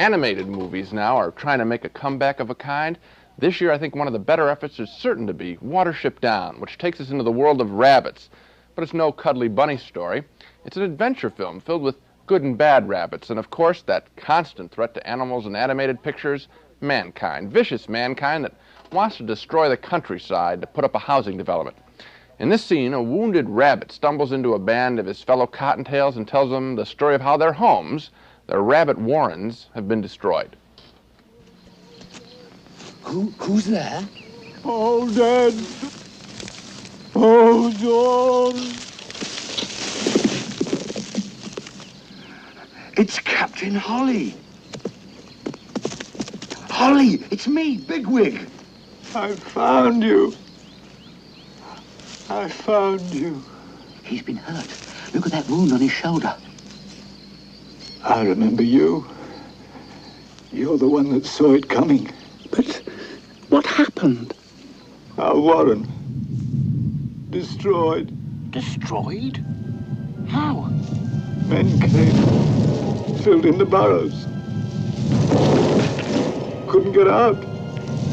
animated movies now are trying to make a comeback of a kind. This year, I think one of the better efforts is certain to be Watership Down, which takes us into the world of rabbits. But it's no cuddly bunny story. It's an adventure film filled with good and bad rabbits, and of course, that constant threat to animals in animated pictures, mankind, vicious mankind that wants to destroy the countryside to put up a housing development. In this scene, a wounded rabbit stumbles into a band of his fellow cottontails and tells them the story of how their homes, their rabbit warrens, have been destroyed. Who's there? All dead. Oh, John. It's Captain Holly. Holly, it's me, Bigwig. I found you. I found you. He's been hurt. Look at that wound on his shoulder. I remember you. You're the one that saw it coming. But what happened? Our warren. Destroyed. Destroyed? How? Men came, filled in the burrows. Couldn't get out.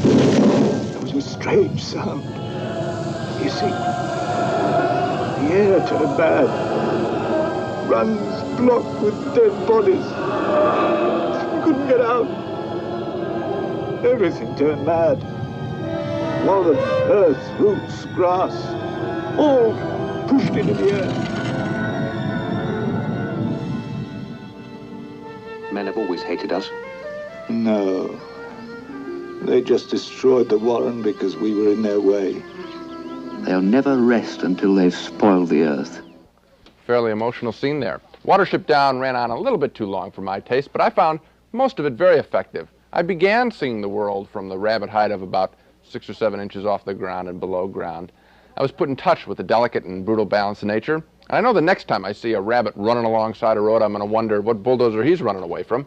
There was a strange sound. You see, the air turned bad. Runs blocked with dead bodies. We couldn't get out. Everything turned mad. Warren, earth, roots, grass, all pushed into the air. Men have always hated us. No. They just destroyed the warren because we were in their way. They'll never rest until they've spoiled the earth. Fairly emotional scene there. Watership Down ran on a little bit too long for my taste, but I found most of it very effective. I began seeing the world from the rabbit height of about 6 or 7 inches off the ground and below ground. I was put in touch with the delicate and brutal balance of nature. And I know the next time I see a rabbit running alongside a road, I'm going to wonder what bulldozer he's running away from.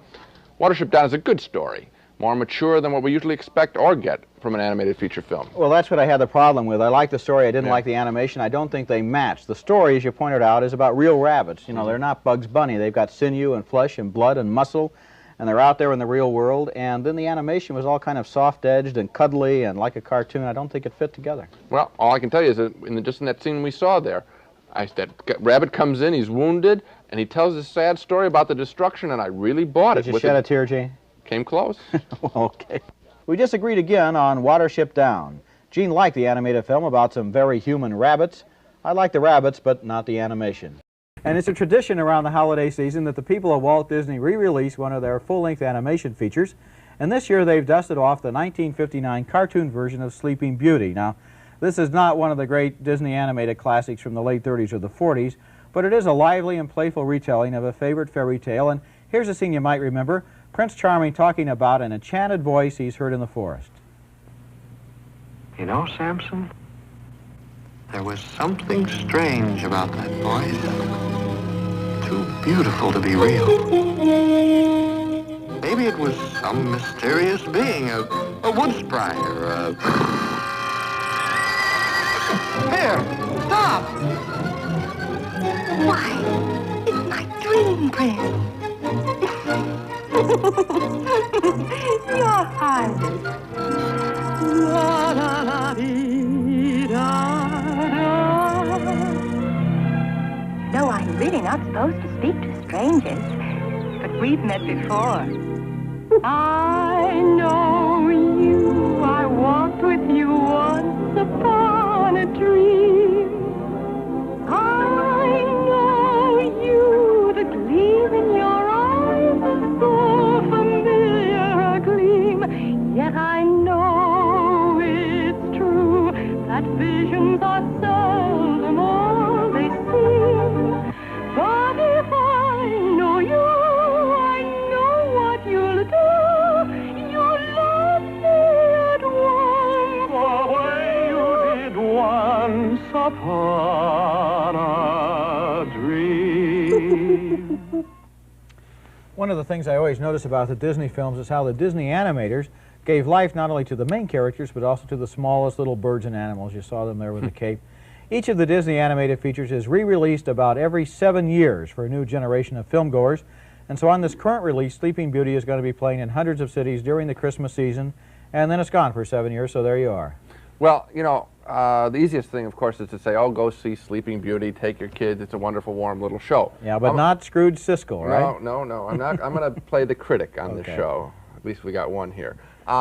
Watership Down is a good story, more mature than what we usually expect or get from an animated feature film. Well, that's what I had the problem with. I liked the story. I didn't like the animation. I don't think they match. The story, as you pointed out, is about real rabbits. You know, they're not Bugs Bunny. They've got sinew and flesh and blood and muscle, and they're out there in the real world. And then the animation was all kind of soft-edged and cuddly and like a cartoon. I don't think it fit together. Well, all I can tell you is that just in that scene we saw there, that rabbit comes in, he's wounded, and he tells this sad story about the destruction, and I really bought it. Did you shed a tear, Gene? Came close. Well, okay. We disagreed again on Watership Down. Gene liked the animated film about some very human rabbits. I like the rabbits, but not the animation. And it's a tradition around the holiday season that the people of Walt Disney re-release one of their full-length animation features. And this year they've dusted off the 1959 cartoon version of Sleeping Beauty. Now, this is not one of the great Disney animated classics from the late 30s or the 40s, but it is a lively and playful retelling of a favorite fairy tale. And here's a scene you might remember. Prince Charming talking about an enchanted voice he's heard in the forest. You know, Samson, there was something strange about that voice. Too beautiful to be real. Maybe it was some mysterious being, a wood sprite, or a... Here, stop! Why, it's my dream, Prince. Your Highness. La la la dee da da. No, I'm really not supposed to speak to strangers, but we've met before. I know you. I walked with you once upon a dream. I know you. The gleam in your eyes is so familiar a gleam. Yet I know it's true that visions are seldom all they seem. But if I know you, I know what you'll do. You'll love me at once, the way you did once upon a dream. One of the things I always notice about the Disney films is how the Disney animators gave life not only to the main characters, but also to the smallest little birds and animals. You saw them there with the cape. Each of the Disney animated features is re-released about every 7 years for a new generation of filmgoers. And so on this current release, Sleeping Beauty is going to be playing in hundreds of cities during the Christmas season, and then it's gone for 7 years, so there you are. Well, you know, the easiest thing, of course, is to say, oh, go see Sleeping Beauty, take your kids, it's a wonderful, warm little show. Yeah, but not Scrooge Siskel, right? No, I'm not. I'm going to play the critic on Okay. the show. At least we got one here. Oh,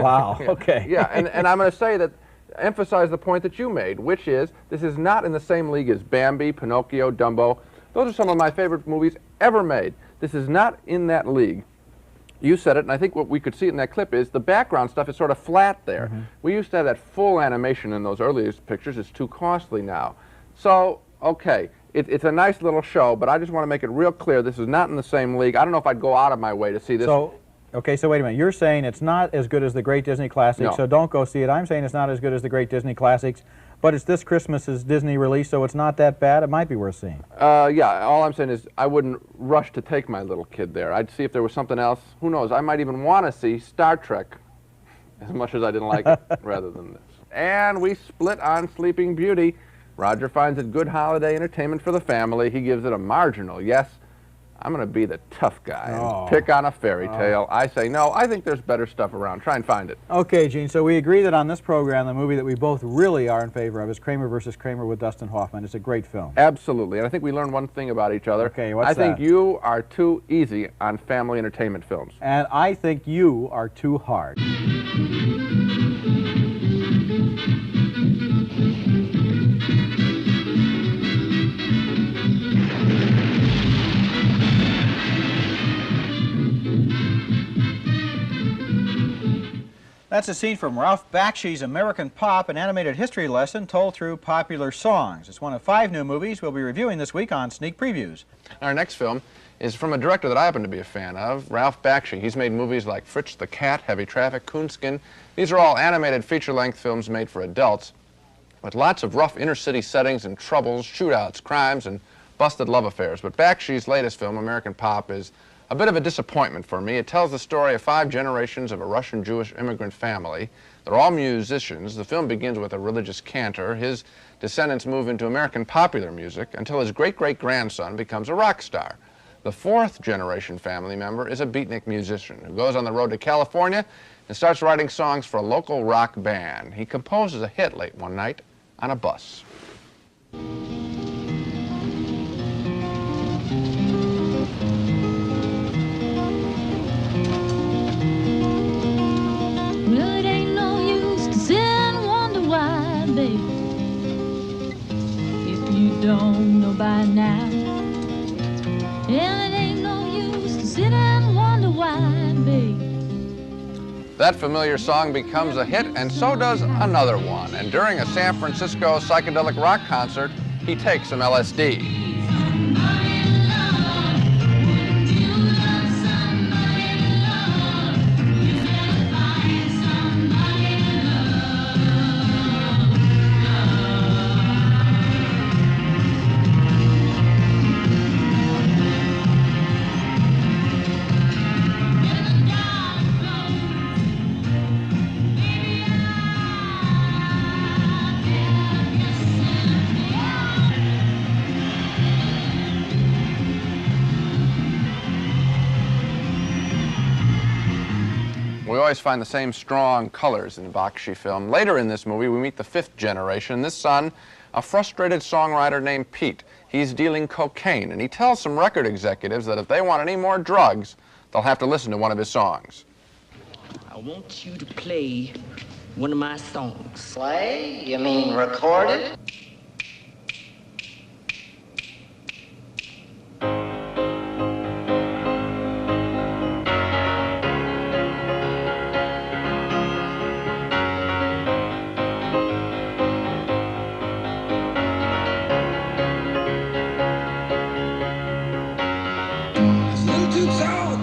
wow, okay. Yeah, and I'm going to say that, emphasize the point that you made, which is this is not in the same league as Bambi, Pinocchio, Dumbo. Those are some of my favorite movies ever made. This is not in that league. You said it, and I think what we could see in that clip is the background stuff is sort of flat there. We used to have that full animation in those earliest pictures. It's too costly now. So, okay, it's a nice little show, but I just want to make it real clear this is not in the same league. I don't know if I'd go out of my way to see this. Okay, so wait a minute. You're saying it's not as good as the great Disney classics, No. so don't go see it. I'm saying it's not as good as the great Disney classics, but it's this Christmas's Disney release, so it's not that bad. It might be worth seeing. Yeah, all I'm saying is I wouldn't rush to take my little kid there. I'd see if there was something else. Who knows? I might even want to see Star Trek, as much as I didn't like it, rather than this. And we split on Sleeping Beauty. Roger finds it good holiday entertainment for the family. He gives it a marginal yes. I'm going to be the tough guy and pick on a fairy tale. I say no. I think there's better stuff around. Try and find it. Okay, Gene, so we agree that on this program, the movie that we both really are in favor of is Kramer versus Kramer with Dustin Hoffman. It's a great film. Absolutely. And I think we learned one thing about each other. Okay, what's I think that? you are too easy on family entertainment films. And I think you are too hard. That's a scene from Ralph Bakshi's American Pop, an animated history lesson told through popular songs. It's one of 5 new movies we'll be reviewing this week on Sneak Previews. Our next film is from a director that I happen to be a fan of, Ralph Bakshi. He's made movies like Fritz the Cat, Heavy Traffic, Coonskin. These are all animated feature-length films made for adults, with lots of rough inner-city settings and troubles, shootouts, crimes, and busted love affairs. But Bakshi's latest film, American Pop, is a bit of a disappointment for me. It tells the story of 5 generations of a Russian Jewish immigrant family. They're all musicians. The film begins with a religious cantor. His descendants move into American popular music until his great-great-grandson becomes a rock star. The 4th generation family member is a beatnik musician who goes on the road to California and starts writing songs for a local rock band. He composes a hit late one night on a bus. Well, it ain't no use to sit and wonder why, baby, if you don't know by now. And it ain't no use to sit and wonder why, baby. That familiar song becomes a hit, and so does another one. And during a San Francisco psychedelic rock concert, he takes some LSD. We always find the same strong colors in a Bakshi film. Later in this movie, we meet the 5th generation. This son, a frustrated songwriter named Pete. He's dealing cocaine, and he tells some record executives that if they want any more drugs, they'll have to listen to one of his songs. I want you to play one of my songs. Play? You mean recorded?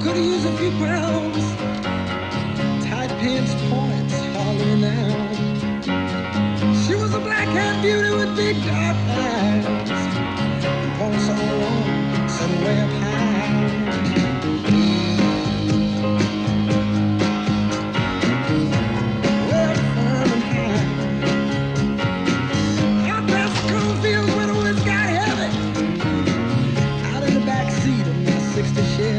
Could've used a few pounds. Tight pants, points, hollering out. She was a black-haired beauty with big dark eyes. Points all along, sitting way up high. Way up firm and high. Out past the cornfields where the woods got heavy. Out in the back seat of my '60 Chevy.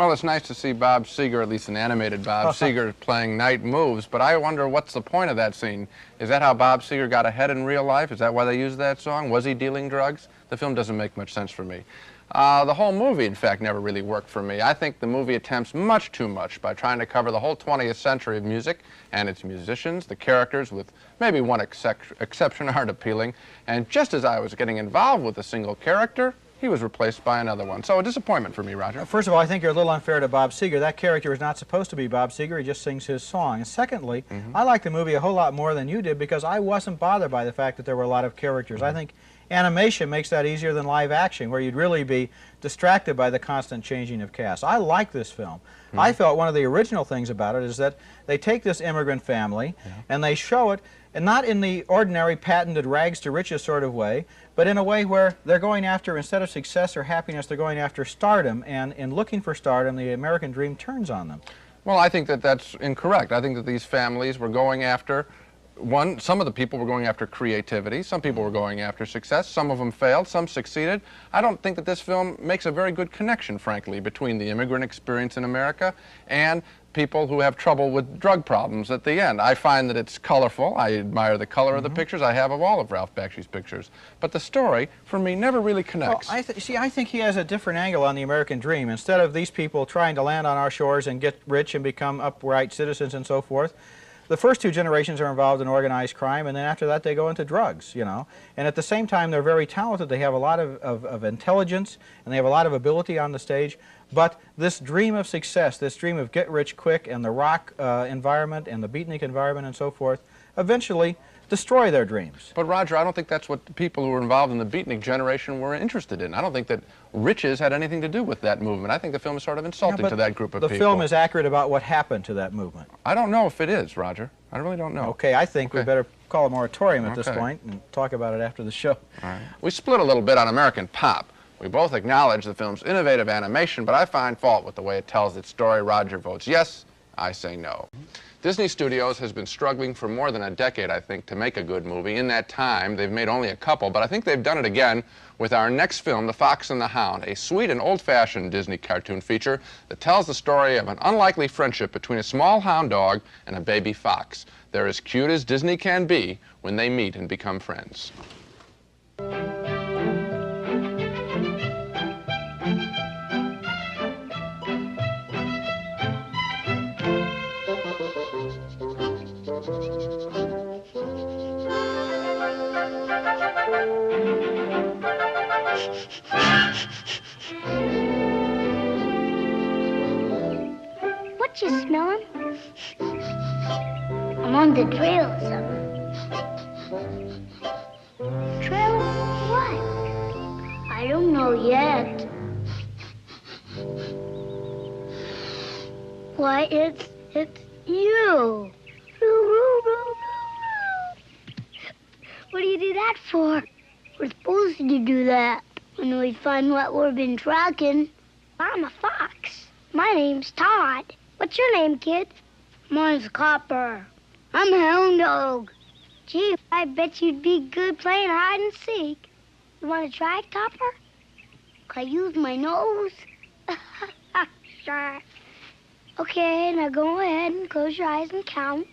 Well, it's nice to see Bob Seger, at least an animated Bob Seger, playing Night Moves, but I wonder what's the point of that scene. Is that how Bob Seger got ahead in real life? Is that why they used that song? Was he dealing drugs? The film doesn't make much sense for me. The whole movie, in fact, never really worked for me. I think the movie attempts much too much by trying to cover the whole 20th century of music and its musicians. The characters, with maybe one exception, aren't appealing. And just as I was getting involved with a single character, he was replaced by another one. So a disappointment for me, Roger. First of all, I think you're a little unfair to Bob Seger. That character is not supposed to be Bob Seger. He just sings his song. And secondly, I like the movie a whole lot more than you did because I wasn't bothered by the fact that there were a lot of characters. I think animation makes that easier than live action, where you'd really be distracted by the constant changing of cast. I like this film. I felt one of the original things about it is that they take this immigrant family and they show it, and not in the ordinary patented rags to riches sort of way, but in a way where they're going after, instead of success or happiness, they're going after stardom, and in looking for stardom, the American dream turns on them. Well, I think that that's incorrect. I think that these families were going after some of the people were going after creativity, some people were going after success, some of them failed, some succeeded. I don't think that this film makes a very good connection, frankly, between the immigrant experience in America and people who have trouble with drug problems at the end. I find that it's colorful. I admire the color of the pictures. I have of all of Ralph Bakshi's pictures. But the story, for me, never really connects. Well, I think he has a different angle on the American dream. Instead of these people trying to land on our shores and get rich and become upright citizens and so forth, the first two generations are involved in organized crime, and then after that they go into drugs, you know. And at the same time, they're very talented. They have a lot of intelligence, and they have a lot of ability on the stage. But this dream of success, this dream of get rich quick, and the rock environment, and the beatnik environment, and so forth, eventually destroy their dreams. But Roger, I don't think that's what the people who were involved in the beatnik generation were interested in. I don't think that riches had anything to do with that movement. I think the film is sort of insulting to that group of people. The film is accurate about what happened to that movement. I don't know if it is, Roger. I really don't know. Okay, I think we better call a moratorium at this point and talk about it after the show. All right. We split a little bit on American Pop. We both acknowledge the film's innovative animation, but I find fault with the way it tells its story. Roger votes yes, I say no. Disney Studios has been struggling for more than a decade, I think, to make a good movie. In that time, they've made only a couple, but I think they've done it again with our next film, The Fox and the Hound, a sweet and old-fashioned Disney cartoon feature that tells the story of an unlikely friendship between a small hound dog and a baby fox. They're as cute as Disney can be when they meet and become friends. What you smelling? I'm on the trail of something. Trail of what? I don't know yet. Why, it's you. What do you do that for? We're supposed to do that when we find what we've been tracking. I'm a fox. My name's Todd. What's your name, kid? Mine's Copper. I'm a hound dog. Gee, I bet you'd be good playing hide and seek. You want to try it, Copper? Can I use my nose? Sure. Okay, now go ahead and close your eyes and count.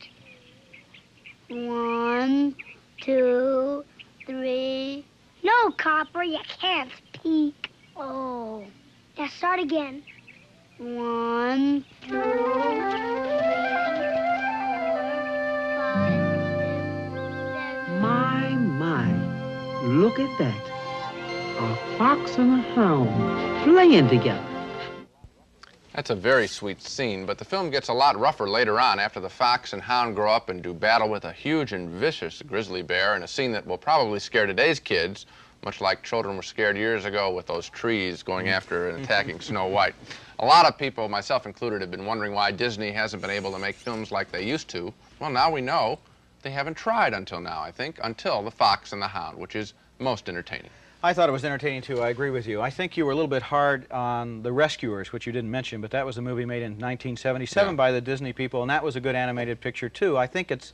1, 2, 3. No, Copper, you can't peek. Oh. Now start again. 1, 2, 3, 4, 5, 6, 7. My, look at that. A fox and a hound playing together. That's a very sweet scene, but the film gets a lot rougher later on after the fox and hound grow up and do battle with a huge and vicious grizzly bear in a scene that will probably scare today's kids, much like children were scared years ago with those trees going after and attacking Snow White. A lot of people, myself included, have been wondering why Disney hasn't been able to make films like they used to. Well, now we know they haven't tried until now, I think, until The Fox and the Hound, which is most entertaining. I thought it was entertaining, too. I agree with you. I think you were a little bit hard on The Rescuers, which you didn't mention, but that was a movie made in 1977 by the Disney people, and that was a good animated picture, too. I think it's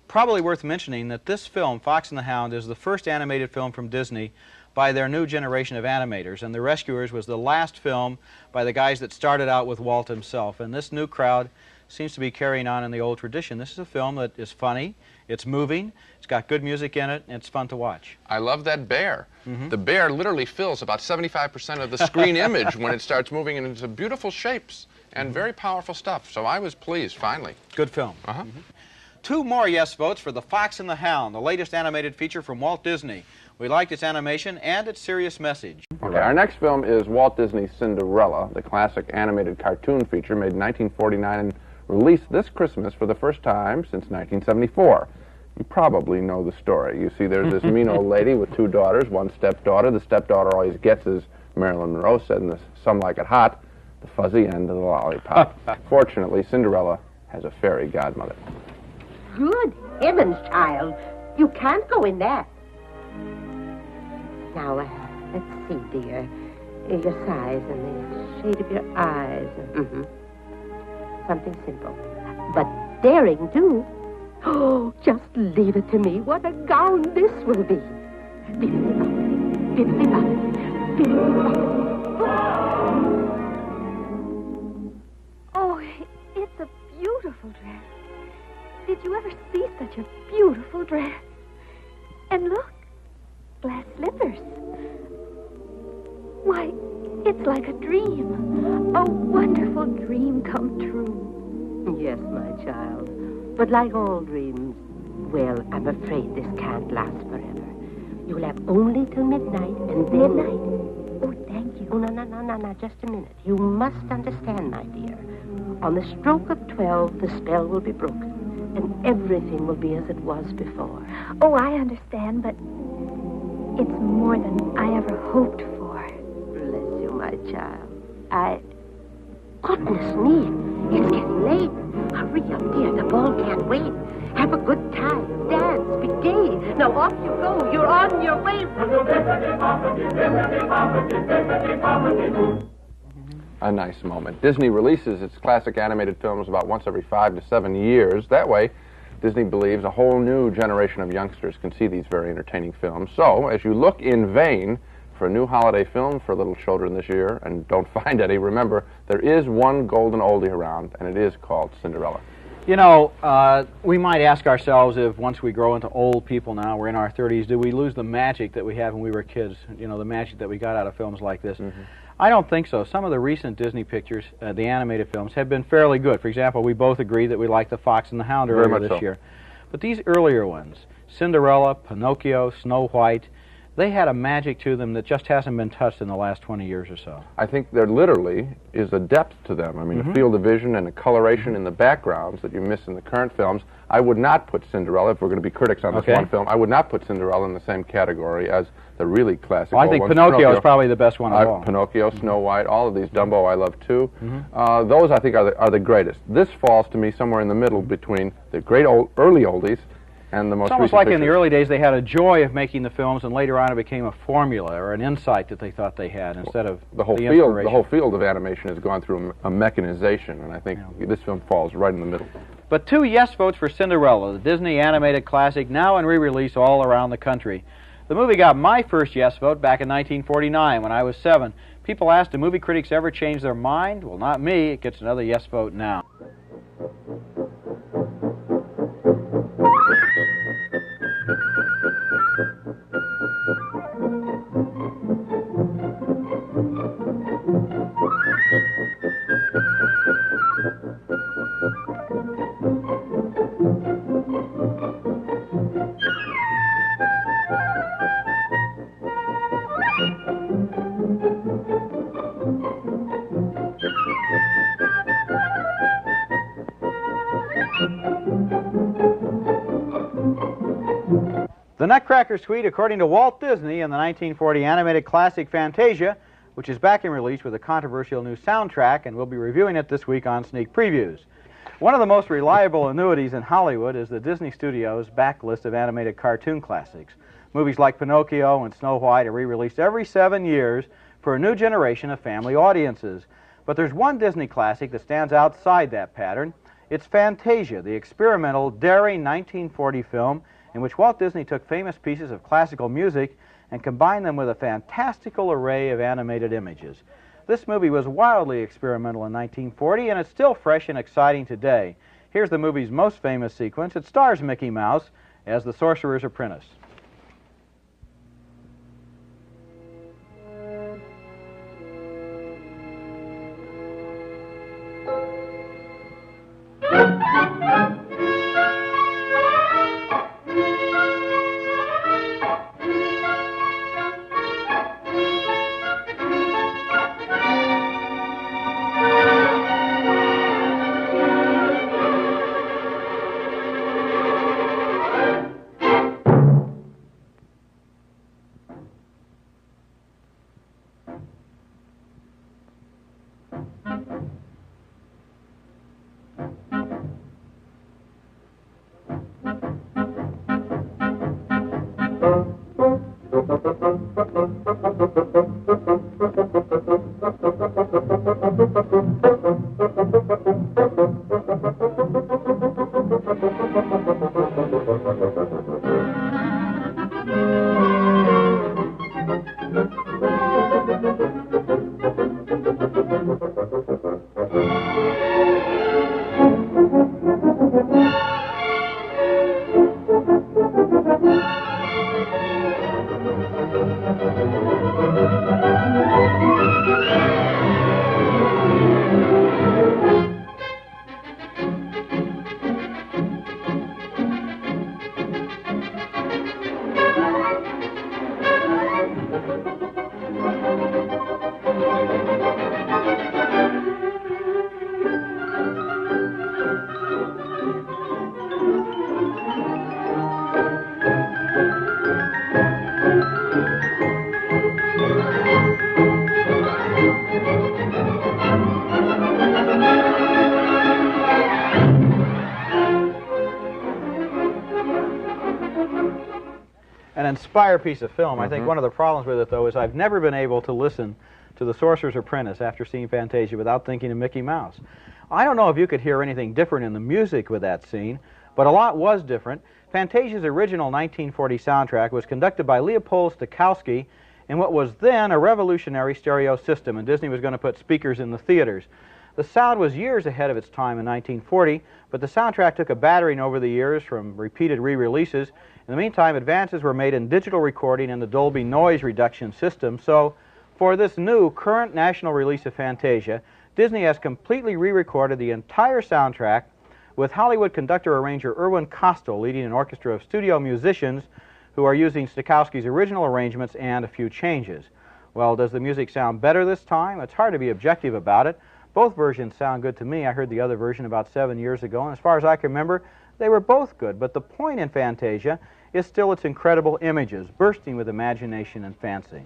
probably worth mentioning that this film, Fox and the Hound, is the first animated film from Disney by their new generation of animators, and The Rescuers was the last film by the guys that started out with Walt himself. And this new crowd seems to be carrying on in the old tradition. This is a film that is funny, it's moving, it's got good music in it, and it's fun to watch. I love that bear. The bear literally fills about 75% of the screen image when it starts moving, and it's beautiful shapes and very powerful stuff. So I was pleased, finally. Good film. Two more yes votes for The Fox and the Hound, the latest animated feature from Walt Disney. We liked its animation and its serious message. Okay, our next film is Walt Disney's Cinderella, the classic animated cartoon feature made in 1949 and released this Christmas for the first time since 1974. You probably know the story. You see, there's this mean old lady with two daughters, one stepdaughter. The stepdaughter always gets, as Marilyn Monroe said in Some Like It Hot, the fuzzy end of the lollipop. Fortunately, Cinderella has a fairy godmother. Good heavens, child. You can't go in there. Now, let's see, dear. Your size and the shade of your eyes. Something simple. But daring, too. Oh, just leave it to me. What a gown this will be. Bibbidi-bobbidi, bibbidi-bobbidi, bibbidi-bobbidi. Oh, it's a beautiful dress. Did you ever see such a beautiful dress? And look, glass slippers. Why, it's like a dream. A wonderful dream come true. Yes, my child. But like all dreams, well, I'm afraid this can't last forever. You'll have only till midnight, and then... Midnight? Oh, thank you. Oh, no, just a minute. You must understand, my dear. On the stroke of 12, the spell will be broken, and everything will be as it was before. Oh, I understand, but it's more than I ever hoped for. Bless you, my child. Goodness me, it's getting late. Hurry up, dear. The ball can't wait. Have a good time. Dance. Be gay. Now off you go. You're on your way. A nice moment. Disney releases its classic animated films about once every 5 to 7 years. That way, Disney believes a whole new generation of youngsters can see these very entertaining films. So, as you look in vain for a new holiday film for little children this year and don't find any, remember, there is one golden oldie around, and it is called Cinderella. You know, we might ask ourselves if once we grow into old people now, we're in our 30s, do we lose the magic that we had when we were kids, you know, the magic that we got out of films like this? I don't think so. Some of the recent Disney pictures, the animated films, have been fairly good. For example, we both agree that we like The Fox and the Hound earlier this year. But these earlier ones, Cinderella, Pinocchio, Snow White, they had a magic to them that just hasn't been touched in the last 20 years or so. I think there literally is a depth to them. I mean, a field of vision and a coloration in the backgrounds that you miss in the current films. I would not put Cinderella, if we're going to be critics on this one film, I would not put Cinderella in the same category as the really classic I think Pinocchio is probably the best one of all. Pinocchio, Snow White, all of these, Dumbo I love too. Those I think are the greatest. This falls to me somewhere in the middle between the great early oldies and the most It's almost like in the early days they had a joy of making the films, and later on it became a formula or an insight that they thought they had instead of the whole field of animation has gone through a mechanization, and I think this film falls right in the middle. But 2 yes votes for Cinderella, the Disney animated classic, now in re-release all around the country. The movie got my first yes vote back in 1949 when I was 7. People asked, do movie critics ever change their mind? Well, not me. It gets another yes vote now. The Nutcracker Suite, according to Walt Disney, in the 1940 animated classic Fantasia, which is back in release with a controversial new soundtrack, and we'll be reviewing it this week on Sneak Previews. One of the most reliable annuities in Hollywood is the Disney Studios' backlist of animated cartoon classics. Movies like Pinocchio and Snow White are re-released every 7 years for a new generation of family audiences. But there's one Disney classic that stands outside that pattern. It's Fantasia, the experimental, daring 1940 film in which Walt Disney took famous pieces of classical music and combine them with a fantastical array of animated images. This movie was wildly experimental in 1940, and it's still fresh and exciting today. Here's the movie's most famous sequence. It stars Mickey Mouse as the Sorcerer's Apprentice. An inspired piece of film. I think one of the problems with it, though, is I've never been able to listen to The Sorcerer's Apprentice after seeing Fantasia without thinking of Mickey Mouse. I don't know if you could hear anything different in the music with that scene, but a lot was different. Fantasia's original 1940 soundtrack was conducted by Leopold Stokowski in what was then a revolutionary stereo system, and Disney was going to put speakers in the theaters. The sound was years ahead of its time in 1940, but the soundtrack took a battering over the years from repeated re-releases. In the meantime, advances were made in digital recording and the Dolby noise reduction system. So, for this new current national release of Fantasia, Disney has completely re-recorded the entire soundtrack with Hollywood conductor-arranger Irwin Kostal leading an orchestra of studio musicians who are using Stokowski's original arrangements and a few changes. Well, does the music sound better this time? It's hard to be objective about it. Both versions sound good to me. I heard the other version about 7 years ago, and as far as I can remember, they were both good. But the point in Fantasia is still its incredible images, bursting with imagination and fancy.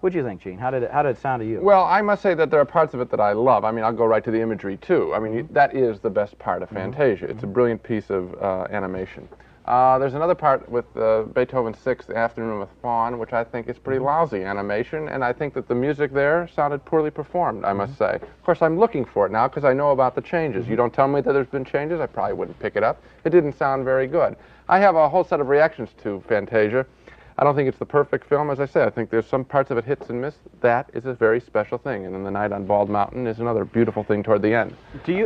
What do you think, Gene? How did it sound to you? Well, I must say that there are parts of it that I love. I mean, I'll go right to the imagery, too. I mean, that is the best part of Fantasia. It's a brilliant piece of animation. There's another part with Beethoven's Sixth, The Afternoon with Fawn, which I think is pretty lousy animation, and I think that the music there sounded poorly performed, I must say. Of course, I'm looking for it now because I know about the changes. You don't tell me that there's been changes, I probably wouldn't pick it up. It didn't sound very good. I have a whole set of reactions to Fantasia. I don't think it's the perfect film, as I say. I think there's some parts of it hits and miss. That is a very special thing. And then The Night on Bald Mountain is another beautiful thing toward the end.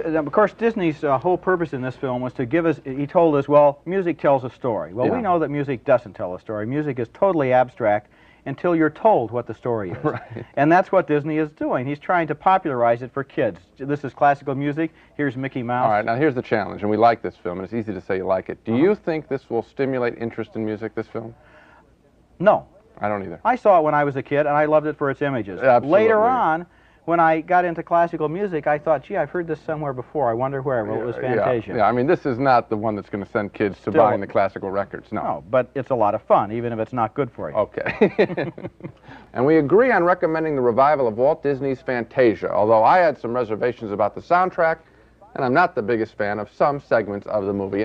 Of course, Disney's whole purpose in this film was to give us, he told us, well, music tells a story. Well, we know that music doesn't tell a story. Music is totally abstract until you're told what the story is. Right. And that's what Disney is doing. He's trying to popularize it for kids. This is classical music. Here's Mickey Mouse. All right, now here's the challenge, and we like this film, and it's easy to say you like it. Do you think this will stimulate interest in music, this film? No. I don't either. I saw it when I was a kid, and I loved it for its images. Absolutely. Later on, when I got into classical music, I thought, gee, I've heard this somewhere before. I wonder where. Well, it was Fantasia. Yeah, I mean, this is not the one that's going to send kids to buying the classical records, no. No, but it's a lot of fun, even if it's not good for you. Okay. And we agree on recommending the revival of Walt Disney's Fantasia, although I had some reservations about the soundtrack, and I'm not the biggest fan of some segments of the movie.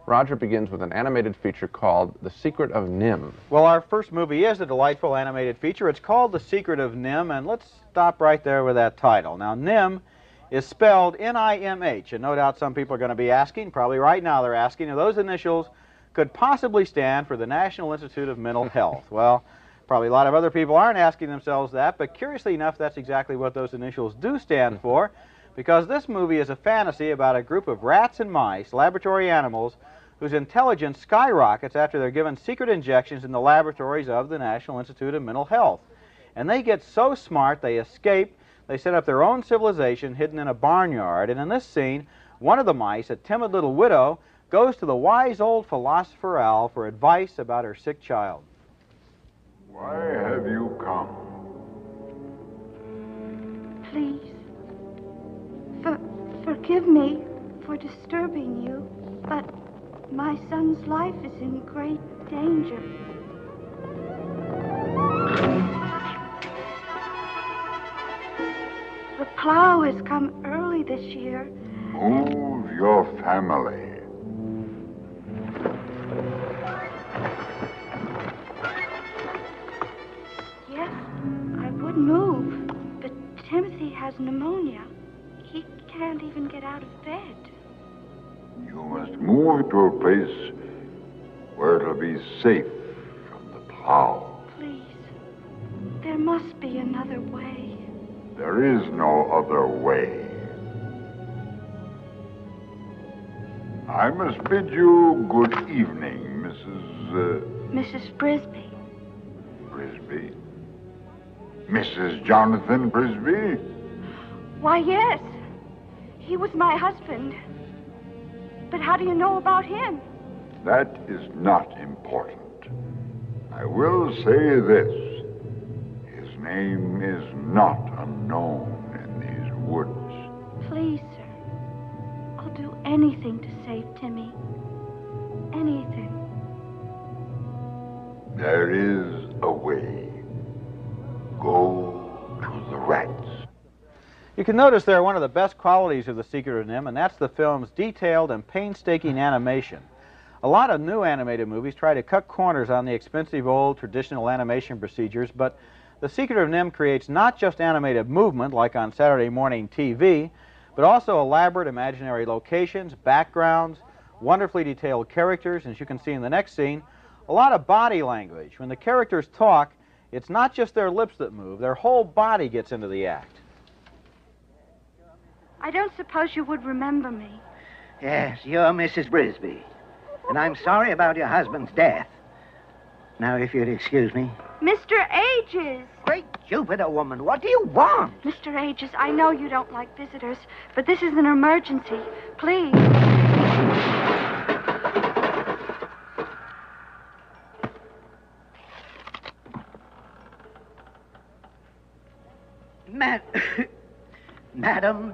Roger begins with an animated feature called The Secret of NIMH. Well, our first movie is a delightful animated feature. It's called The Secret of NIMH, and let's stop right there with that title. Now, NIMH is spelled N-I-M-H, and no doubt some people are going to be asking, probably right now they're asking, are those initials could possibly stand for the National Institute of Mental Health? Well, probably a lot of other people aren't asking themselves that, but curiously enough, that's exactly what those initials do stand for, because this movie is a fantasy about a group of rats and mice, laboratory animals, whose intelligence skyrockets after they're given secret injections in the laboratories of the National Institute of Mental Health. And they get so smart, they escape, they set up their own civilization hidden in a barnyard, and in this scene, one of the mice, a timid little widow, goes to the wise old philosopher owl for advice about her sick child. Why have you come? Please, forgive me for disturbing you, but my son's life is in great danger. The plow has come early this year. Move your family. Yes, I would move, but Timothy has pneumonia. He can't even get out of bed. You must move to a place where it'll be safe from the plow. Please, there must be another way. There is no other way. I must bid you good evening, Mrs. Brisby. Brisby? Mrs. Jonathan Brisby? Why, yes. He was my husband. But how do you know about him? That is not important. I will say this. His name is not unknown in these woods. Please, sir. I'll do anything to save Timmy. Anything. There is a way. Go to the rats. You can notice there one of the best qualities of The Secret of NIMH, and that's the film's detailed and painstaking animation. A lot of new animated movies try to cut corners on the expensive old traditional animation procedures, but The Secret of NIMH creates not just animated movement like on Saturday morning TV, but also elaborate imaginary locations, backgrounds, wonderfully detailed characters, and as you can see in the next scene, a lot of body language. When the characters talk, it's not just their lips that move, their whole body gets into the act. I don't suppose you would remember me. Yes, you're Mrs. Brisby. And I'm sorry about your husband's death. Now, if you'd excuse me. Mr. Ages! Great Jupiter, woman, what do you want? Mr. Ages, I know you don't like visitors, but this is an emergency. Please. Madam,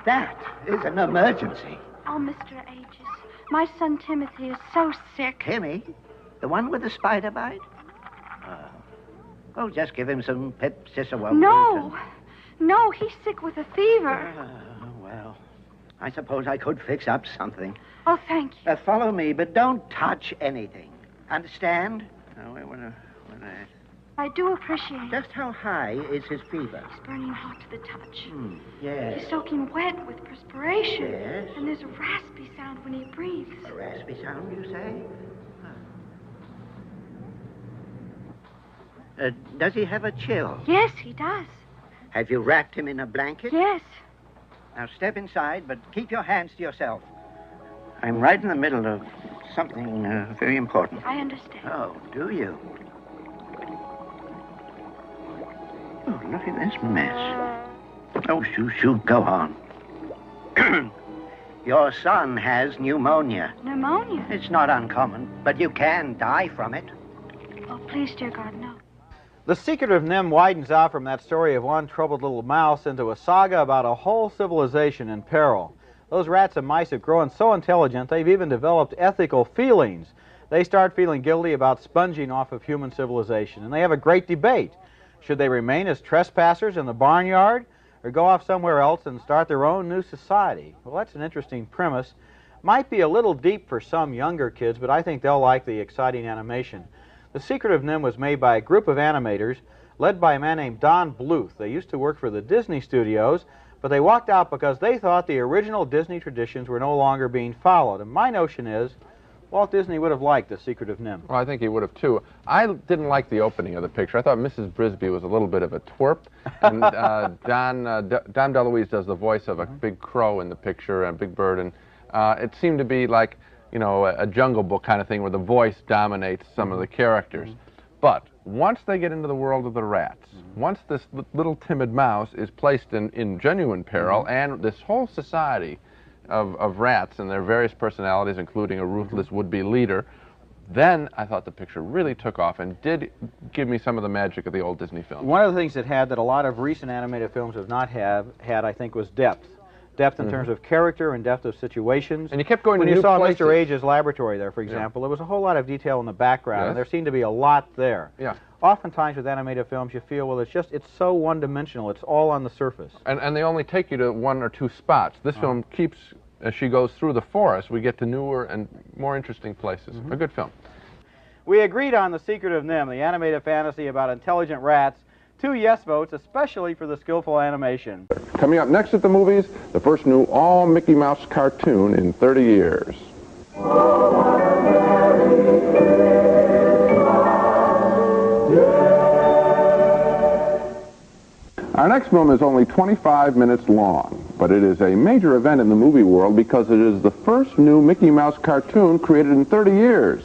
that is an emergency. Oh, Mr. Ages, my son Timothy is so sick. Timmy? The one with the spider bite? Oh, just give him some Pepsi-Cicero. No, he's sick with a fever. Well, I suppose I could fix up something. Oh, thank you. Follow me, but don't touch anything. Understand? I do appreciate it. Just how high is his fever? He's burning hot to the touch. Yes. He's soaking wet with perspiration. Yes. And there's a raspy sound when he breathes. A raspy sound, you say? Does he have a chill? Yes, he does. Have you wrapped him in a blanket? Yes. Now step inside, but keep your hands to yourself. I'm right in the middle of something very important. I understand. Oh, do you? Oh, look at this mess. Oh, shoot, go on. Your son has pneumonia. Pneumonia? It's not uncommon, but you can die from it. Oh, please, dear God, no. The Secret of NIMH widens out from that story of one troubled little mouse into a saga about a whole civilization in peril. Those rats and mice have grown so intelligent they've even developed ethical feelings. They start feeling guilty about sponging off of human civilization, and they have a great debate. Should they remain as trespassers in the barnyard or go off somewhere else and start their own new society? Well, that's an interesting premise. Might be a little deep for some younger kids, but I think they'll like the exciting animation. The Secret of NIMH was made by a group of animators led by a man named Don Bluth. They used to work for the Disney Studios, but they walked out because they thought the original Disney traditions were no longer being followed. And my notion is, Walt Disney would have liked The Secret of NIMH. Well, I think he would have, too. I didn't like the opening of the picture. I thought Mrs. Brisby was a little bit of a twerp. And Don DeLuise does the voice of a big crow in the picture, and a big bird, and it seemed to be like, you know, a Jungle Book kind of thing where the voice dominates some of the characters. But once they get into the world of the rats, once this little timid mouse is placed in genuine peril, and this whole society of rats and their various personalities, including a ruthless would-be leader, then I thought the picture really took off and did give me some of the magic of the old Disney films. One of the things it had that a lot of recent animated films have not had, I think, was depth. Depth in terms of character and depth of situations. And you kept going when to you new saw places. Mr. Age's laboratory there, for example, there was a whole lot of detail in the background, and there seemed to be a lot there. Yeah. Oftentimes with animated films, you feel, well, it's so one-dimensional. It's all on the surface. And they only take you to one or two spots. This film keeps, as she goes through the forest, we get to newer and more interesting places. A good film. We agreed on The Secret of NIMH, the animated fantasy about intelligent rats. 2 yes votes, especially for the skillful animation. Coming up next at the movies, the first new all-Mickey Mouse cartoon in 30 years. Our next film is only 25 minutes long, but it is a major event in the movie world because it is the first new Mickey Mouse cartoon created in 30 years.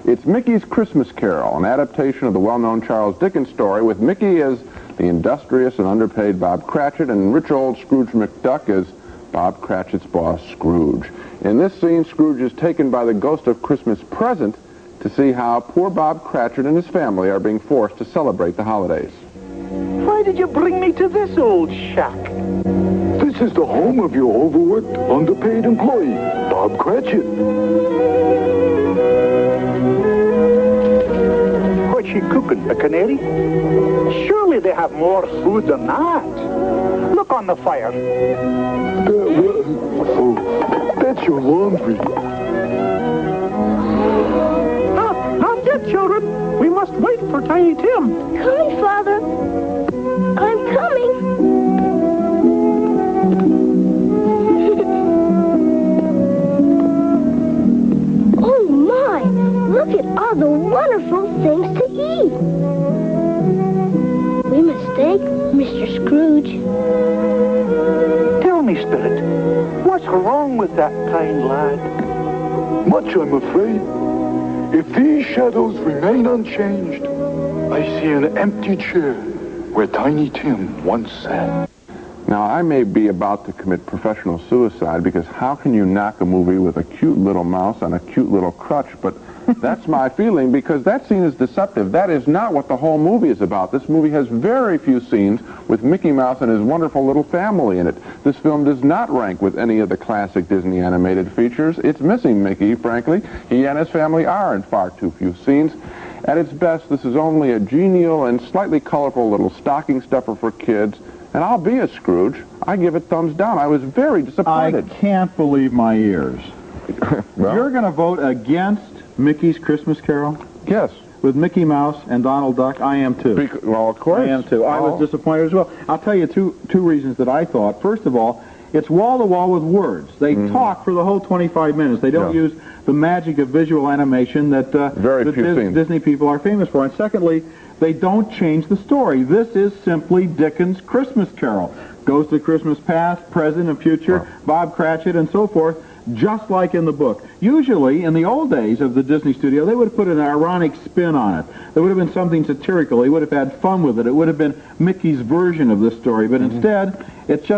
It's Mickey's Christmas Carol, an adaptation of the well-known Charles Dickens story, with Mickey as the industrious and underpaid Bob Cratchit and rich old Scrooge McDuck as Bob Cratchit's boss, Scrooge. In this scene, Scrooge is taken by the ghost of Christmas Present to see how poor Bob Cratchit and his family are being forced to celebrate the holidays. Why did you bring me to this old shack? This is the home of your overworked, underpaid employee, Bob Cratchit. What's she cooking, a canary? Surely they have more food than that. Look on the fire. Oh, that's your laundry. Not yet, children. We must wait for Tiny Tim. Coming, Father. I'm coming. Oh, my. Look at all the wonderful things to eat. We must thank Mr. Scrooge. Tell me, Spirit, what's wrong with that kind lad? Much, I'm afraid. If these shadows remain unchanged, I see an empty chair where Tiny Tim once sat. Now, I may be about to commit professional suicide because how can you knock a movie with a cute little mouse on a cute little crutch? But that's my feeling, because that scene is deceptive. That is not what the whole movie is about. This movie has very few scenes with Mickey Mouse and his wonderful little family in it. This film does not rank with any of the classic Disney animated features. It's missing Mickey, frankly. He and his family are in far too few scenes. At its best, this is only a genial and slightly colorful little stocking stuffer for kids. And I'll be a Scrooge. I give it thumbs down. I was very disappointed. I can't believe my ears. Well, you're going to vote against Mickey's Christmas Carol? Yes. With Mickey Mouse and Donald Duck? I am too. Well, of course. I am too. I was disappointed as well. I'll tell you two reasons that I thought. First of all, it's wall-to-wall with words. They talk for the whole 25 minutes. They don't use the magic of visual animation that Disney people are famous for. And secondly, they don't change the story. This is simply Dickens' Christmas Carol. Goes to Christmas past, present, and future, Bob Cratchit, and so forth, just like in the book. Usually, in the old days of the Disney studio, they would have put an ironic spin on it. There would have been something satirical. They would have had fun with it. It would have been Mickey's version of this story. But instead, it's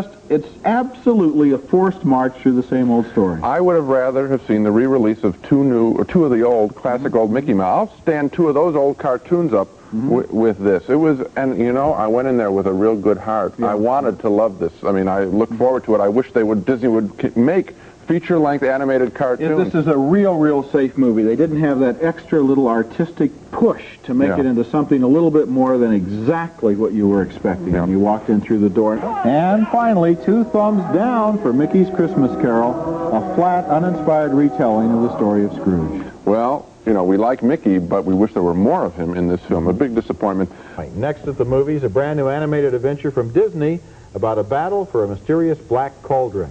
absolutely a forced march through the same old story. I would have rather have seen the re-release of two of the old, classic old Mickey Mouse. I'll stand 2 of those old cartoons up with this. It was, and you know, I went in there with a real good heart. I wanted to love this. I mean, I looked forward to it. I wish Disney would make feature-length animated cartoons. This is a real safe movie. They didn't have that extra little artistic push to make it into something a little bit more than exactly what you were expecting when you walked in through the door. And finally, 2 thumbs down for Mickey's Christmas Carol, a flat, uninspired retelling of the story of Scrooge. Well, you know, we like Mickey, but we wish there were more of him in this film. A big disappointment. Next at the movies, a brand new animated adventure from Disney about a battle for a mysterious black cauldron.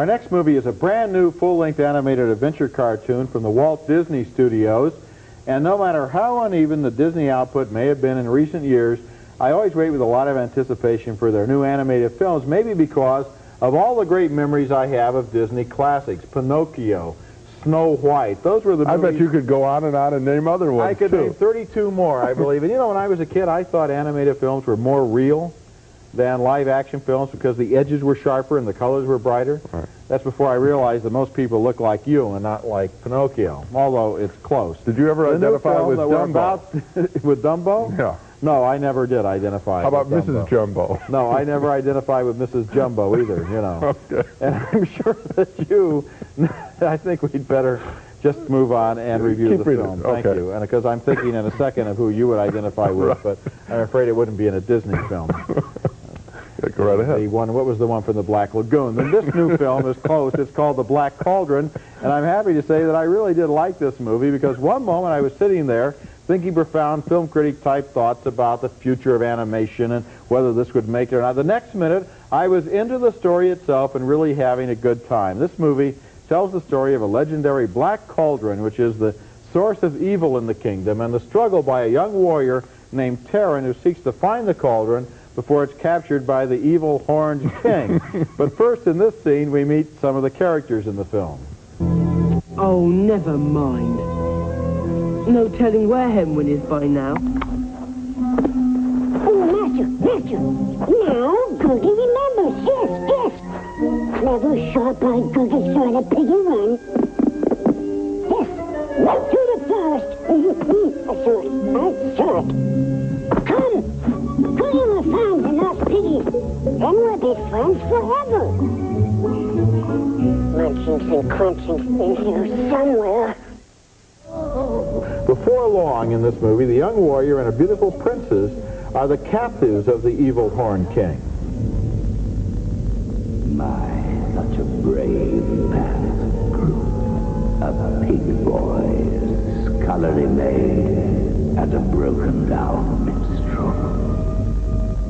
Our next movie is a brand new full-length animated adventure cartoon from the Walt Disney Studios. And no matter how uneven the Disney output may have been in recent years, I always wait with a lot of anticipation for their new animated films, maybe because of all the great memories I have of Disney classics. Pinocchio, Snow White, those were the movies. I bet you could go on and name other ones, I could name 32 more, I believe. And you know, when I was a kid, I thought animated films were more real than live-action films because the edges were sharper and the colors were brighter. Right. That's before I realized that most people look like you and not like Pinocchio, although it's close. Did you ever identify with Dumbo? With Dumbo? Yeah. No, I never did identify. How about with Mrs. Jumbo? No, I never identified with Mrs. Jumbo either, you know. Okay. And I'm sure that you, I think we'd better just move on and review the film. Thank you. And because I'm thinking in a second of who you would identify with, but I'm afraid it wouldn't be in a Disney film. Go right ahead. The one, what was the one from the Black Lagoon? And this new film is close. It's called The Black Cauldron, and I'm happy to say that I really did like this movie because one moment I was sitting there thinking profound film critic type thoughts about the future of animation and whether this would make it or not. The next minute, I was into the story itself and really having a good time. This movie tells the story of a legendary black cauldron, which is the source of evil in the kingdom, and the struggle by a young warrior named Taran who seeks to find the cauldron before it's captured by the evil horned king. But first, in this scene, we meet some of the characters in the film. Oh, never mind. No telling where Henwin is by now. Oh, Master. Now, Googie remembers. Yes. Clever, sharp-eyed Googie saw the piggy run. Yes, right through the forest. I saw it. Come. Googie will find the lost piggy. Then we'll be friends forever. Munchings and crunchings in here somewhere. Before long in this movie, the young warrior and a beautiful princess are the captives of the evil Horned King. My, such a brave past group of pig boys, scullery maid, and a broken down minstrel.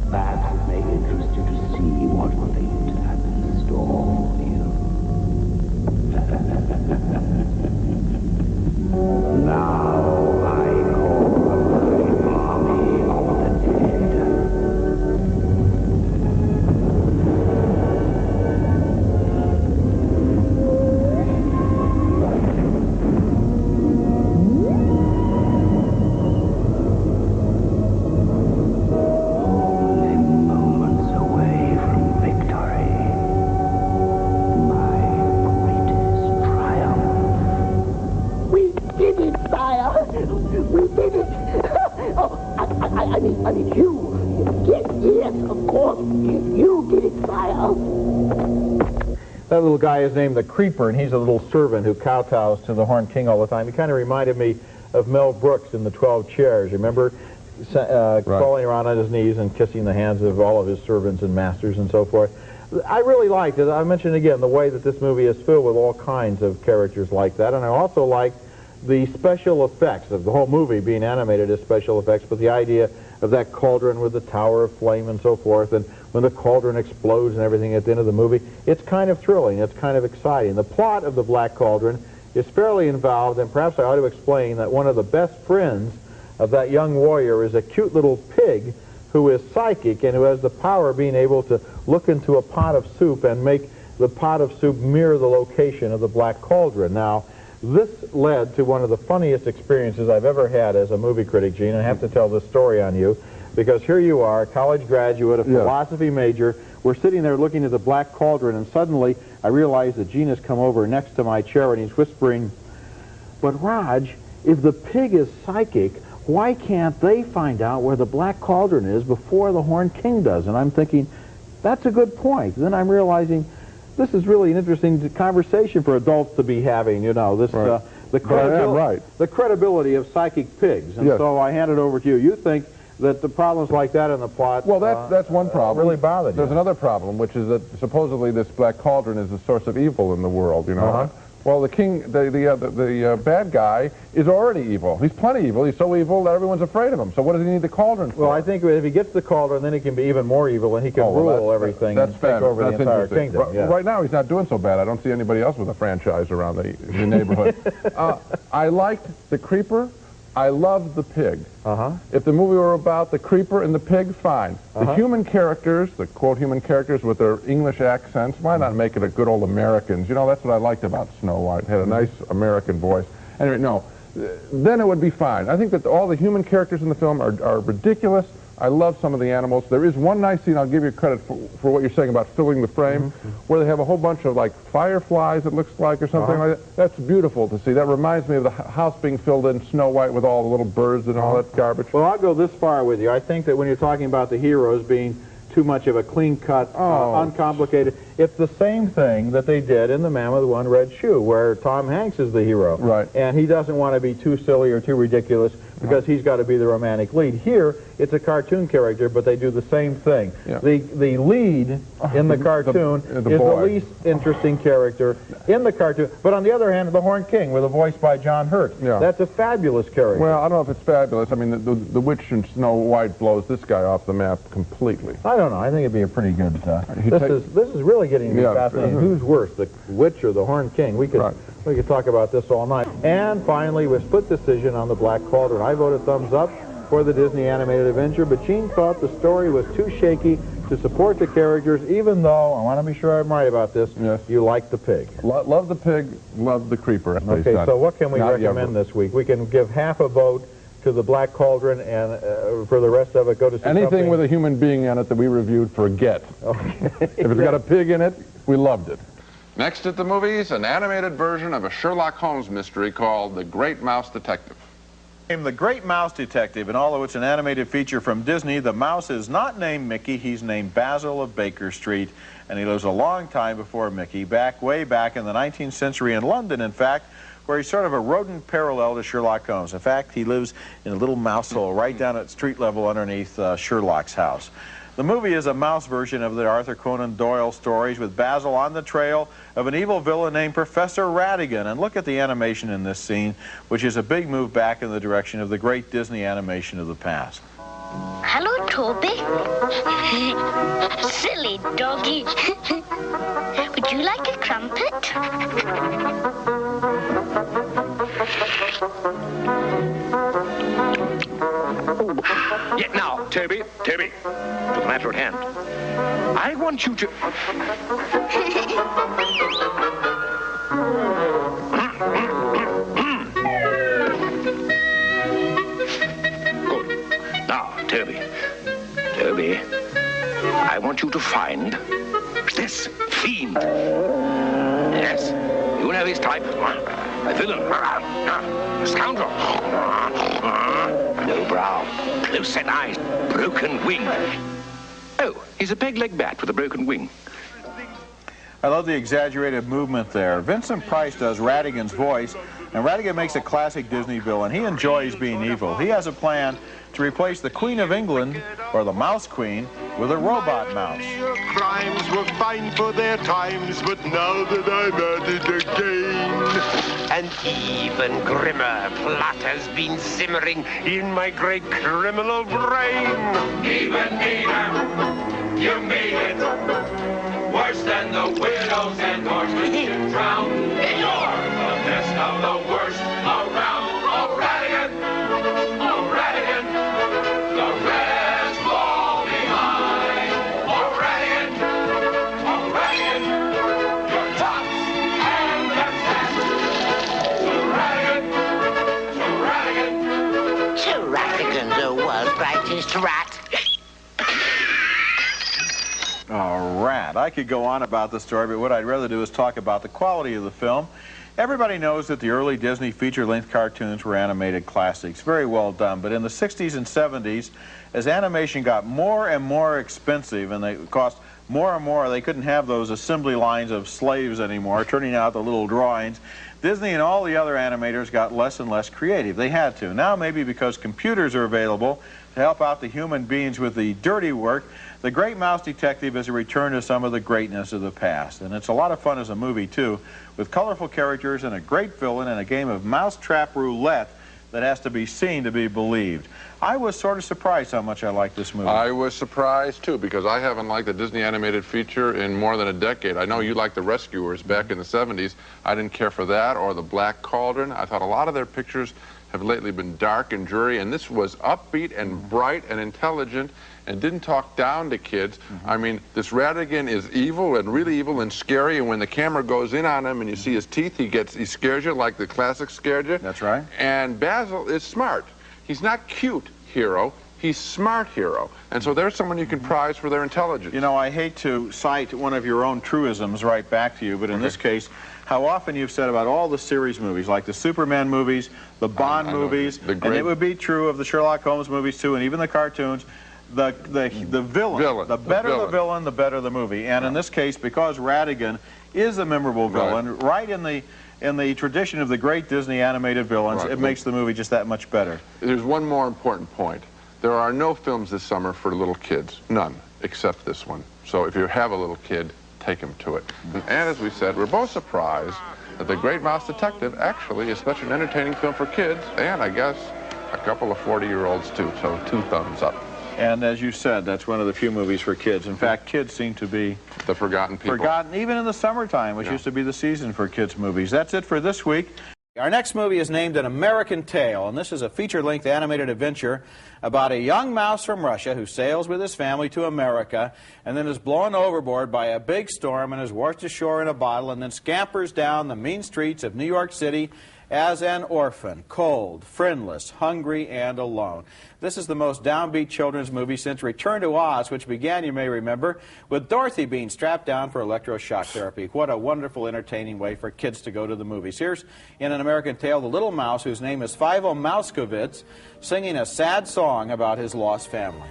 Perhaps it may interest you to see what fate has in store for you. Now I call my army of the dead. Only moments away from victory. My greatest triumph. We did it, sire. We did it. Oh, I mean you. Yes, of course. You did it, sire. That little guy is named the Creeper, and he's a little servant who kowtows to the Horned King all the time. He kind of reminded me of Mel Brooks in The 12 Chairs. Remember crawling around on his knees and kissing the hands of all of his servants and masters and so forth. I really liked it. I mentioned again the way that this movie is filled with all kinds of characters like that, and I also liked the special effects of the whole movie being animated as special effects, but the idea of that cauldron with the tower of flame and so forth, and when the cauldron explodes and everything at the end of the movie, it's kind of thrilling, it's kind of exciting. The plot of The Black Cauldron is fairly involved, and perhaps I ought to explain that one of the best friends of that young warrior is a cute little pig who is psychic and who has the power of being able to look into a pot of soup and make the pot of soup mirror the location of the Black Cauldron. Now, this led to one of the funniest experiences I've ever had as a movie critic, Gene. I have to tell this story on you, because here you are, a college graduate, a philosophy major. We're sitting there looking at the Black Cauldron, and suddenly I realize that Gene has come over next to my chair, and he's whispering, "But Raj, if the pig is psychic, why can't they find out where the Black Cauldron is before the Horned King does?" And I'm thinking, that's a good point. Then I'm realizing this is really an interesting conversation for adults to be having, you know, this the credibility of psychic pigs. And so I hand it over to you. You think that the problems like that in the plot that's one problem. Really bothered you. There's another problem, which is that supposedly this Black Cauldron is the source of evil in the world, you know. Well, the king, the bad guy is already evil. He's plenty evil. He's so evil that everyone's afraid of him. So what does he need the cauldron for? Well, I think if he gets the cauldron, then he can be even more evil, and he can rule everything and take over the entire kingdom. Yeah. Right now, he's not doing so bad. I don't see anybody else with a franchise around the neighborhood. I liked the creeper. I loved the pig. If the movie were about the creeper and the pig, fine. The human characters, the quote human characters with their English accents, why not make it a good old Americans? You know, that's what I liked about Snow White. It had a nice American voice. Anyway, no, then it would be fine. I think that all the human characters in the film are ridiculous. I love some of the animals. There is one nice scene, I'll give you credit for what you're saying about filling the frame, where they have a whole bunch of, like, fireflies, it looks like, or something like that. That's beautiful to see. That reminds me of the house being filled in Snow White with all the little birds and all that garbage. Well, I'll go this far with you. I think that when you're talking about the heroes being too much of a clean-cut, uncomplicated, it's the same thing that they did in The Man with One Red Shoe, where Tom Hanks is the hero. Right. And he doesn't want to be too silly or too ridiculous, because he's got to be the romantic lead. Here, it's a cartoon character, but they do the same thing. Yeah. The lead in the cartoon is the least interesting character in the cartoon. But on the other hand, the Horned King, with a voice by John Hurt. Yeah. That's a fabulous character. Well, I don't know if it's fabulous. I mean, the witch in Snow White blows this guy off the map completely. I don't know. I think it'd be a pretty good... this is really getting to be fascinating. Who's worse, the witch or the Horned King? We could talk about this all night. And finally, with split decision on the Black Cauldron. I voted thumbs up for the Disney animated adventure, but Gene thought the story was too shaky to support the characters, even though, I want to be sure I'm right about this, you like the pig. Love the pig, love the creeper. Okay, so what can we recommend this week? We can give half a vote to the Black Cauldron, and for the rest of it, go to see anything with a human being in it that we reviewed, forget. Okay. If it's got a pig in it, we loved it. Next at the movies, an animated version of a Sherlock Holmes mystery called The Great Mouse Detective. The Great Mouse Detective, and although it's an animated feature from Disney, the mouse is not named Mickey. He's named Basil of Baker Street, and he lives a long time before Mickey, way back in the 19th century in London, in fact, where he's sort of a rodent parallel to Sherlock Holmes. In fact, he lives in a little mouse hole right down at street level underneath Sherlock's house. The movie is a mouse version of the Arthur Conan Doyle stories, with Basil on the trail of an evil villain named Professor Ratigan. And look at the animation in this scene, which is a big move back in the direction of the great Disney animation of the past. Hello, Toby. Silly doggy. Would you like a crumpet? Yet now, Toby, to the matter at hand. I want you to... Good. Now, Toby, I want you to find this fiend. Yes, you know his type. A villain, a scoundrel. No brow, close-set eyes, broken wing. Oh, he's a peg-leg bat with a broken wing. I love the exaggerated movement there. Vincent Price does Ratigan's voice, and Ratigan makes a classic Disney villain. He enjoys being evil. He has a plan to replace the Queen of England, or the Mouse Queen, with a robot mouse. Crimes were fine for their times, but now that I'm at it again, an even grimmer plot has been simmering in my great criminal brain. Even you made it. Worse than the widows and orphans you drowned. You're the best of the worst around. Oh, Ratigan! Oh, Ratigan! The rest fall behind. Oh, Ratigan! Oh, Ratigan! You're tough and the best. So Ratigan! Sir Ratigan's the world's brightest rat. Oh, rat. I could go on about the story, but what I'd rather do is talk about the quality of the film. Everybody knows that the early Disney feature-length cartoons were animated classics. Very well done. But in the 60s and 70s, as animation got more and more expensive and they cost more and more, they couldn't have those assembly lines of slaves anymore, turning out the little drawings. Disney and all the other animators got less and less creative. They had to. Now, maybe because computers are available, To help out the human beings with the dirty work, The Great Mouse Detective is a return to some of the greatness of the past. And it's a lot of fun as a movie, too, with colorful characters and a great villain and a game of mousetrap roulette that has to be seen to be believed. I was sort of surprised how much I liked this movie. I was surprised, too, because I haven't liked the Disney animated feature in more than a decade. I know you liked The Rescuers back in the 70s. I didn't care for that, or The Black Cauldron. I thought a lot of their pictures have lately been dark and dreary, and this was upbeat and bright and intelligent and didn't talk down to kids. I mean, this Ratigan is evil and really evil and scary, and when the camera goes in on him and you see his teeth, he scares you like the classic scared you. That's right. And Basil is smart. He's not cute hero. He's smart hero. And so there's someone you can prize for their intelligence. You know, I hate to cite one of your own truisms right back to you, but in this case, how often you've said about all the series movies, like the Superman movies, the Bond movies, and it would be true of the Sherlock Holmes movies too, and even the cartoons, the villain. The better the villain, the better the movie. And in this case, because Ratigan is a memorable villain, right in the tradition of the great Disney animated villains, it makes the movie just that much better. There's one more important point. There are no films this summer for little kids. None, except this one. So if you have a little kid, take him to it. And as we said, we're both surprised that The Great Mouse Detective actually is such an entertaining film for kids, and I guess a couple of 40-year-olds too, so 2 thumbs up. And as you said, that's one of the few movies for kids. In fact, kids seem to be the forgotten people. Forgotten even in the summertime, which used to be the season for kids' movies. That's it for this week. Our next movie is named An American Tale, and this is a feature-length animated adventure about a young mouse from Russia who sails with his family to America and then is blown overboard by a big storm and is washed ashore in a bottle and then scampers down the mean streets of New York City as an orphan, cold, friendless, hungry, and alone. This is the most downbeat children's movie since Return to Oz, which began, you may remember, with Dorothy being strapped down for electroshock therapy. What a wonderful, entertaining way for kids to go to the movies. Here's, in An American Tale, the little mouse, whose name is Fievel Mouskovitz, singing a sad song about his lost family.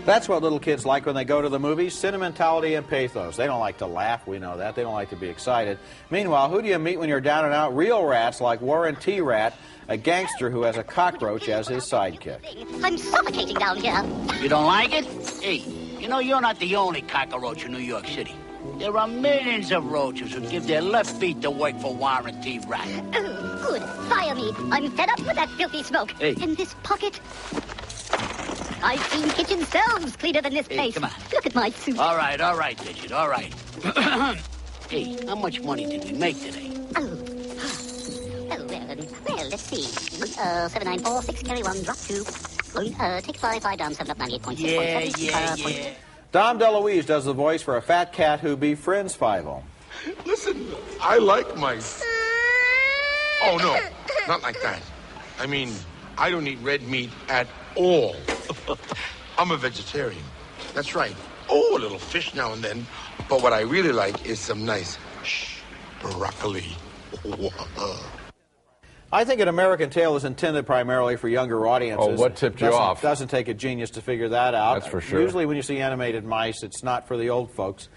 That's what little kids like when they go to the movies, sentimentality and pathos. They don't like to laugh, we know that. They don't like to be excited. Meanwhile, who do you meet when you're down and out? Real rats like Warren T. Rat, a gangster who has a cockroach as his sidekick. I'm suffocating down here. You don't like it? Hey, you know you're not the only cockroach in New York City. There are millions of roaches who give their left feet to work for Warren T. Rat. Oh, good. Fire me. I'm fed up with that filthy smoke. Hey. In this pocket, I've seen kitchen shelves cleaner than this place. Hey, come on. Look at my suit. All right, Digit, all right. Hey, how much money did we make today? Well, let's see. 7946, carry 1, drop 2. Take 5 down, 7 up, 98.6. Yeah. Dom DeLuise does the voice for a fat cat who befriends Fievel. Listen, I like mice. Oh, no, not like that. I mean, I don't eat red meat at all. I'm a vegetarian. That's right. Oh, a little fish now and then. But what I really like is some nice broccoli. I think An American Tale is intended primarily for younger audiences. Oh, what tipped you off? Doesn't take a genius to figure that out. That's for sure. Usually when you see animated mice, it's not for the old folks.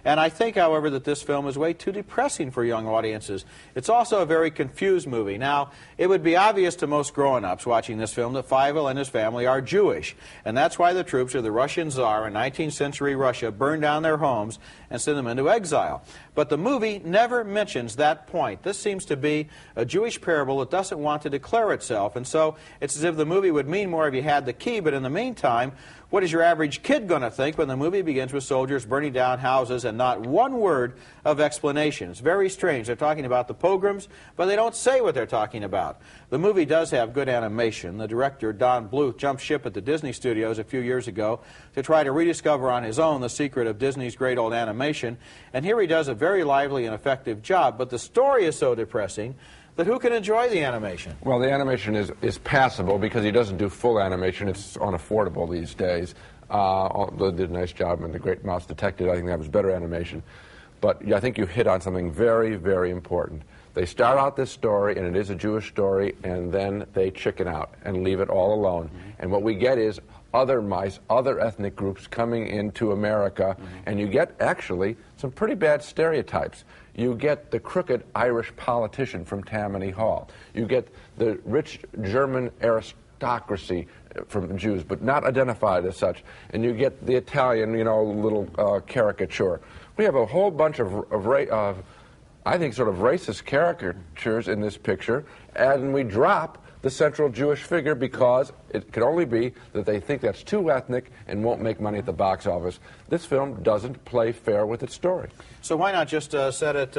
And I think, however, that this film is way too depressing for young audiences. It's also a very confused movie. Now, it would be obvious to most grown-ups watching this film that Fievel and his family are Jewish, and that's why the troops of the Russian Tsar in 19th century Russia burned down their homes and sent them into exile. But the movie never mentions that point. This seems to be a Jewish parable that doesn't want to declare itself, and so it's as if the movie would mean more if you had the key, but in the meantime, what is your average kid going to think when the movie begins with soldiers burning down houses and not one word of explanation? It's very strange. They're talking about the pogroms, but they don't say what they're talking about. The movie does have good animation. The director, Don Bluth, jumped ship at the Disney Studios a few years ago to try to rediscover on his own the secret of Disney's great old animation, and here he does a very lively and effective job, but the story is so depressing that who can enjoy the animation? Well, the animation is passable because he doesn't do full animation. It's unaffordable these days. They did a nice job in The Great Mouse Detective. I think that was better animation. But I think you hit on something very, very important. They start out this story, and it is a Jewish story, and then they chicken out and leave it all alone. And what we get is other mice, other ethnic groups coming into America, and you get, actually, some pretty bad stereotypes. You get the crooked Irish politician from Tammany Hall. You get the rich German aristocracy from Jews, but not identified as such. And you get the Italian, you know, little caricature. We have a whole bunch of I think, sort of racist caricatures in this picture, and we drop the central Jewish figure because it could only be that they think that's too ethnic and won't make money at the box office. This film doesn't play fair with its story. So why not just set it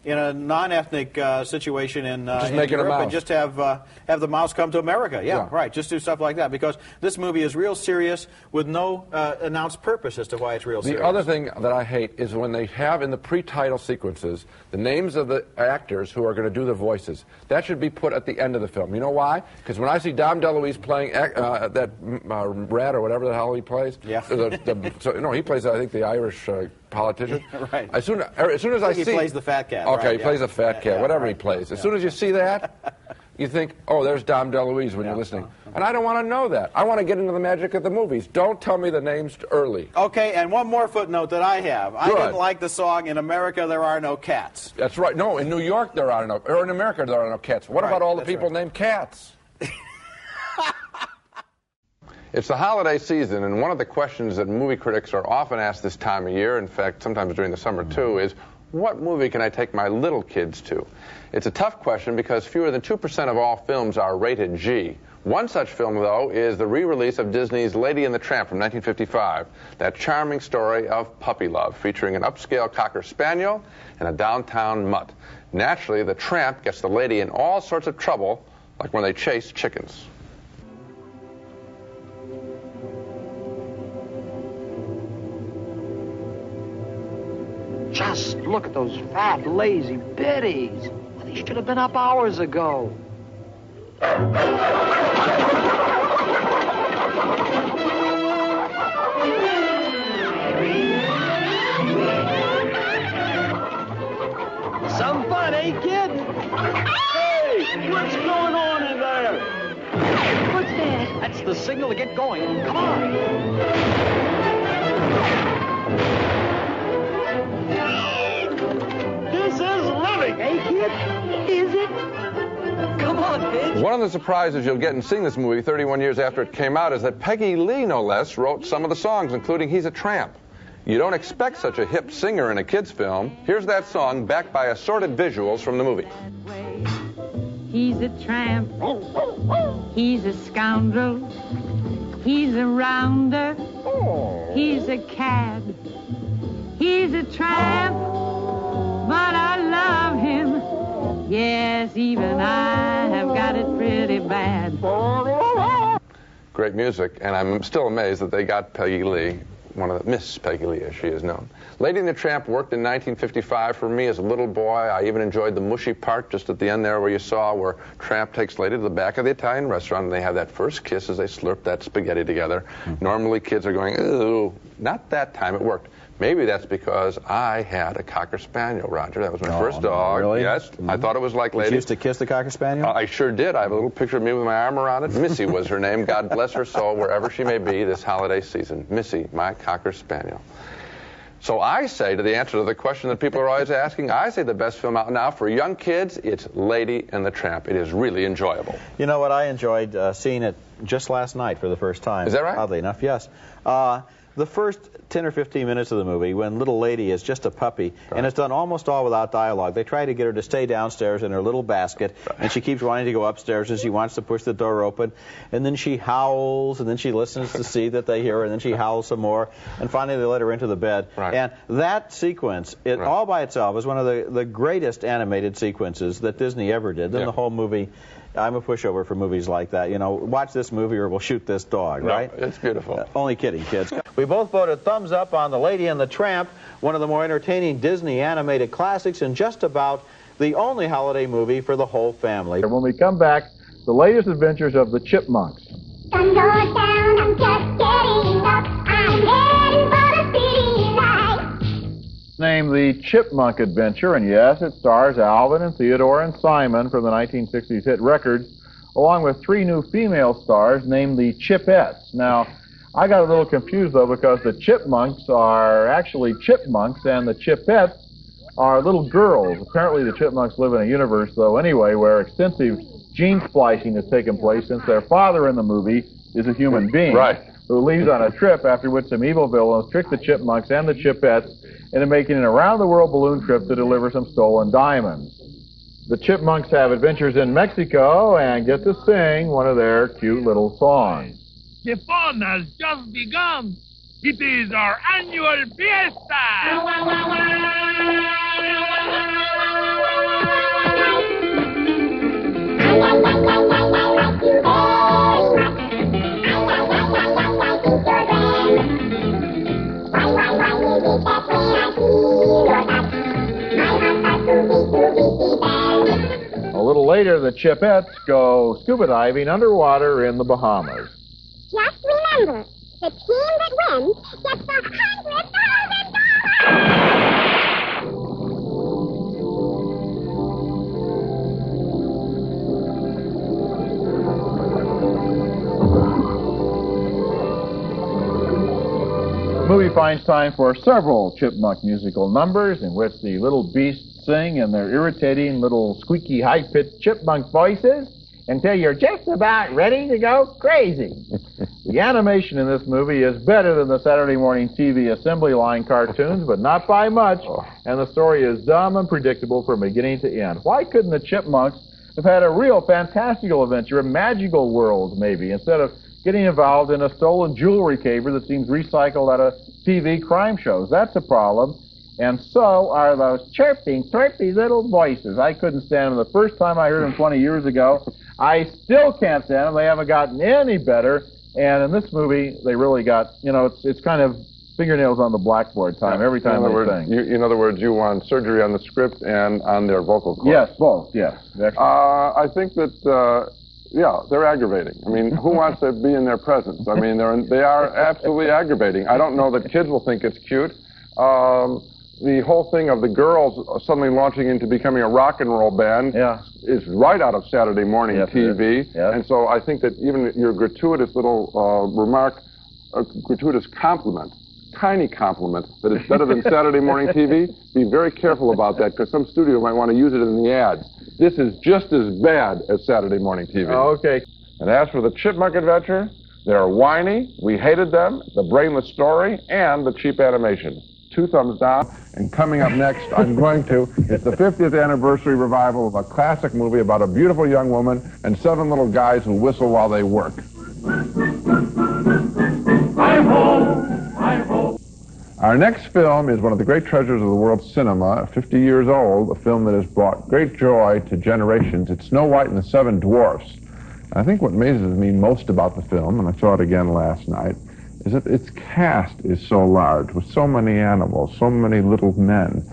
in a non-ethnic situation in Europe and just have the mouse come to America? Yeah, right. Just do stuff like that, because this movie is real serious with no announced purpose as to why it's real serious. The other thing that I hate is when they have in the pre-title sequences the names of the actors who are going to do the voices. That should be put at the end of the film. You know why? Because when I see Dom DeLuise playing that rat or whatever the hell he plays, he plays, I think, the Irish politician. Right. As soon as I see, he plays the fat cat. Okay, right, he plays a fat cat, whatever he plays. As soon as you see that, you think, oh, there's Dom DeLuise when you're listening. And I don't want to know that. I want to get into the magic of the movies. Don't tell me the names early. Okay, and one more footnote that I have. I didn't like the song, "In America There Are No Cats." That's right. No, in New York there are no, or in America there are no cats. What about all the people named Cats? It's the holiday season, and one of the questions that movie critics are often asked this time of year, in fact, sometimes during the summer too, is, what movie can I take my little kids to? It's a tough question because fewer than 2% of all films are rated G. One such film, though, is the re-release of Disney's Lady and the Tramp from 1955, that charming story of puppy love, featuring an upscale Cocker Spaniel and a downtown mutt. Naturally, the tramp gets the lady in all sorts of trouble, like when they chase chickens. Just look at those fat, lazy biddies. Well, they should have been up hours ago. Some fun, eh, kid? Hey, what's going on in there? What's that? That's the signal to get going. Come on. Hey, kid? Is it? Come on, bitch. One of the surprises you'll get in seeing this movie 31 years after it came out is that Peggy Lee, no less, wrote some of the songs, including He's a Tramp. You don't expect such a hip singer in a kid's film. Here's that song backed by assorted visuals from the movie. He's a tramp. He's a scoundrel. He's a rounder. He's a cad. He's a tramp. But I love him. Yes, even I have got it pretty bad. Great music, and I'm still amazed that they got Peggy Lee, Miss Peggy Lee as she is known. Lady and the Tramp worked in 1955 for me as a little boy. I even enjoyed the mushy part just at the end there where you saw where Tramp takes Lady to the back of the Italian restaurant and they have that first kiss as they slurp that spaghetti together. Normally kids are going, ooh, not that time, it worked. Maybe that's because I had a Cocker Spaniel, Roger. That was my first dog. Really? Yes. I thought it was like Lady. You used to kiss the Cocker Spaniel? I sure did. I have a little picture of me with my arm around it. Missy was her name. God bless her soul wherever she may be this holiday season. Missy, my Cocker Spaniel. So I say, to the answer to the question that people are always asking, I say the best film out now for young kids, it's Lady and the Tramp. It is really enjoyable. You know what? I enjoyed seeing it just last night for the first time. Is that right? Oddly enough, yes. The first 10 or 15 minutes of the movie, when little lady is just a puppy, and it's done almost all without dialogue. They try to get her to stay downstairs in her little basket, and she keeps wanting to go upstairs, and she wants to push the door open, and then she howls, and then she listens to see that they hear her, and then she howls some more, and finally they let her into the bed. And that sequence, all by itself, is one of the greatest animated sequences that Disney ever did. Then the whole movie, I'm a pushover for movies like that. You know, watch this movie or we'll shoot this dog, right? It's beautiful. Only kidding, kids. We both voted thumbs up on The Lady and the Tramp, one of the more entertaining Disney animated classics and just about the only holiday movie for the whole family. When we come back, the latest adventures of the Chipmunks. Sun goes down, I'm just getting up. I'm heading for the city lights. named The Chipmunk Adventure, and yes, it stars Alvin and Theodore and Simon from the 1960s hit Records, along with 3 new female stars named the Chipettes. Now, I got a little confused, though, because the chipmunks are actually chipmunks, and the Chipettes are little girls. Apparently, the chipmunks live in a universe, though, anyway, where extensive gene splicing has taken place since their father in the movie is a human being. Right. Who leaves on a trip after which some evil villains trick the chipmunks and the Chipettes into making an around-the-world balloon trip to deliver some stolen diamonds. The chipmunks have adventures in Mexico and get to sing one of their cute little songs. The fun has just begun. It is our annual A little later, the Chipettes go scuba diving underwater in the Bahamas. Just remember, the team that wins gets the The movie finds time for several chipmunk musical numbers in which the little beasts sing in their irritating little squeaky high-pitched chipmunk voices until you're just about ready to go crazy. The animation in this movie is better than the Saturday morning TV assembly line cartoons, but not by much, and the story is dumb and predictable from beginning to end. Why couldn't the chipmunks have had a real fantastical adventure, a magical world, maybe, instead of getting involved in a stolen jewelry caper that seems recycled out of TV crime shows? That's a problem. And so are those chirping, chirpy little voices. I couldn't stand them the first time I heard them 20 years ago. I still can't stand them. They haven't gotten any better. And in this movie, they really got, you know, it's kind of fingernails on the blackboard time every time they sing. In other words, you want surgery on the script and on their vocal cords. Yes, both, yes. I think that, yeah, they're aggravating. I mean, who wants to be in their presence? I mean, they are absolutely aggravating. I don't know that kids will think it's cute. The whole thing of the girls suddenly launching into becoming a rock and roll band is right out of Saturday morning TV. And so I think that even your gratuitous little remark, a gratuitous compliment, tiny compliment, that it's better than Saturday morning TV, be very careful about that, because some studio might want to use it in the ads. This is just as bad as Saturday morning TV. Okay. And as for the Chipmunk Adventure, they're whiny, we hated them, the brainless story, and the cheap animation. 2 thumbs down. And coming up next, it's the 50th anniversary revival of a classic movie about a beautiful young woman and 7 little guys who whistle while they work. Our next film is one of the great treasures of the world's cinema, 50 years old, a film that has brought great joy to generations. It's Snow White and the 7 Dwarfs. And I think what amazes me most about the film, and I saw it again last night, is that its cast is so large, with so many animals, so many little men.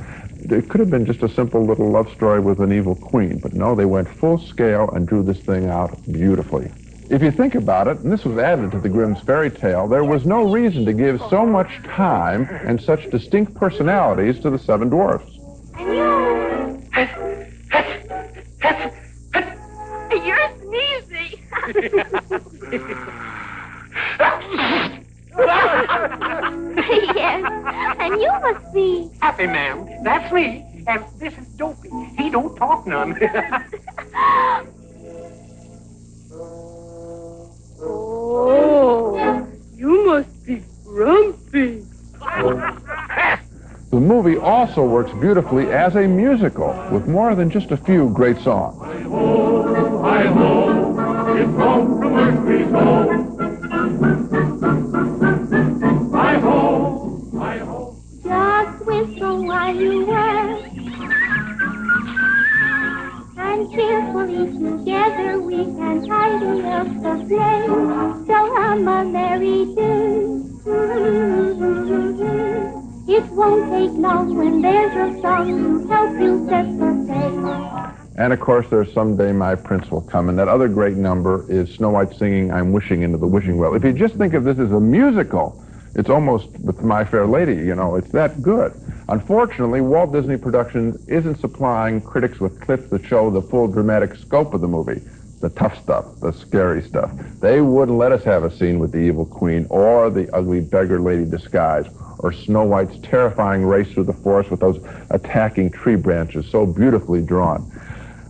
It could have been just a simple little love story with an evil queen, but no, they went full scale and drew this thing out beautifully. If you think about it, and this was added to the Grimm's fairy tale, there was no reason to give so much time and such distinct personalities to the 7 dwarfs. You're sneezing. Yes, and you must be Happy, ma'am. That's me. And this is Dopey. He don't talk none. Oh, you must be grumpy. The movie also works beautifully as a musical, with more than just a few great songs. Hi-ho, it's home from work we go. Hi-ho, hi-ho. Just whistle while you work, and cheerfully together we can tidy up the place. So hum a merry tune. It won't take long when there's a song to help you set the pace. And of course, there's Someday My Prince Will Come, and that other great number is Snow White singing I'm Wishing into the Wishing Well. If you just think of this as a musical, It's almost with My Fair Lady, you know, it's that good. Unfortunately, Walt Disney Productions isn't supplying critics with clips that show the full dramatic scope of the movie, the tough stuff, the scary stuff. They wouldn't let us have a scene with the evil queen or the ugly beggar lady disguise or Snow White's terrifying race through the forest with those attacking tree branches so beautifully drawn.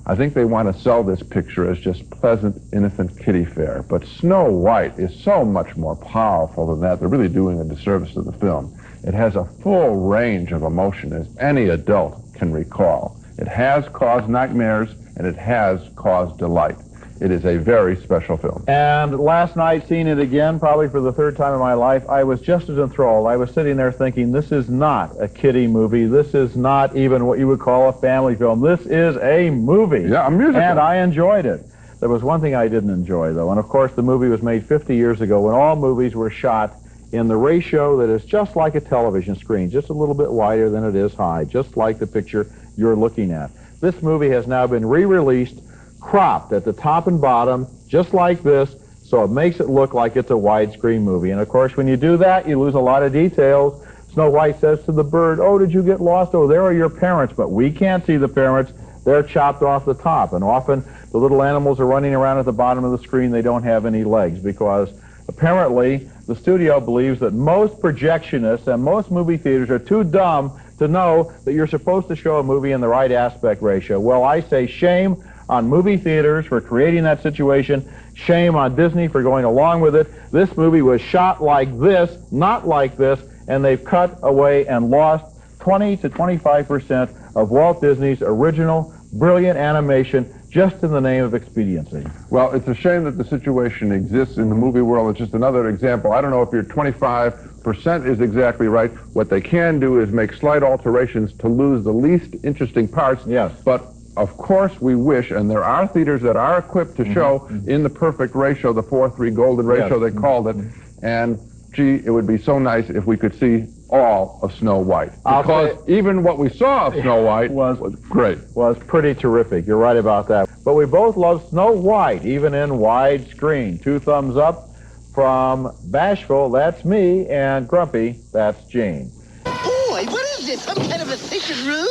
I think they want to sell this picture as just pleasant, innocent kiddie fare. But Snow White is so much more powerful than that. They're really doing a disservice to the film. It has a full range of emotion, as any adult can recall. It has caused nightmares, and it has caused delight. It is a very special film. And last night, seeing it again, probably for the third time in my life, I was just as enthralled. I was sitting there thinking, this is not a kiddie movie. This is not even what you would call a family film. This is a movie. Yeah, a musical. And I enjoyed it. There was one thing I didn't enjoy, though, and of course the movie was made 50 years ago when all movies were shot in the ratio that is just like a television screen, just a little bit wider than it is high, just like the picture you're looking at. This movie has now been re-released, cropped at the top and bottom, just like this, so it makes it look like it's a widescreen movie. And of course, when you do that, you lose a lot of details. Snow White says to the bird, "Oh, did you get lost? Oh, there are your parents." But we can't see the parents. They're chopped off the top. And often, the little animals are running around at the bottom of the screen. They don't have any legs because apparently the studio believes that most projectionists and most movie theaters are too dumb to know that you're supposed to show a movie in the right aspect ratio. Well, I say shame on movie theaters for creating that situation. Shame on Disney for going along with it. This movie was shot like this, not like this, and they've cut away and lost 20 to 25% of Walt Disney's original, brilliant animation just in the name of expediency. Well, it's a shame that the situation exists in the movie world. It's just another example. I don't know if your 25% is exactly right. What they can do is make slight alterations to lose the least interesting parts. Yes. But of course we wish, and there are theaters that are equipped to show in the perfect ratio, the 4:3 golden ratio they called it, and gee, it would be so nice if we could see all of Snow White. Because even what we saw of Snow White was great. Was pretty terrific. You're right about that. But we both love Snow White, even in widescreen. 2 thumbs up from Bashful, that's me, and Grumpy, that's Gene. Boy, what is this? Some kind of a secret room?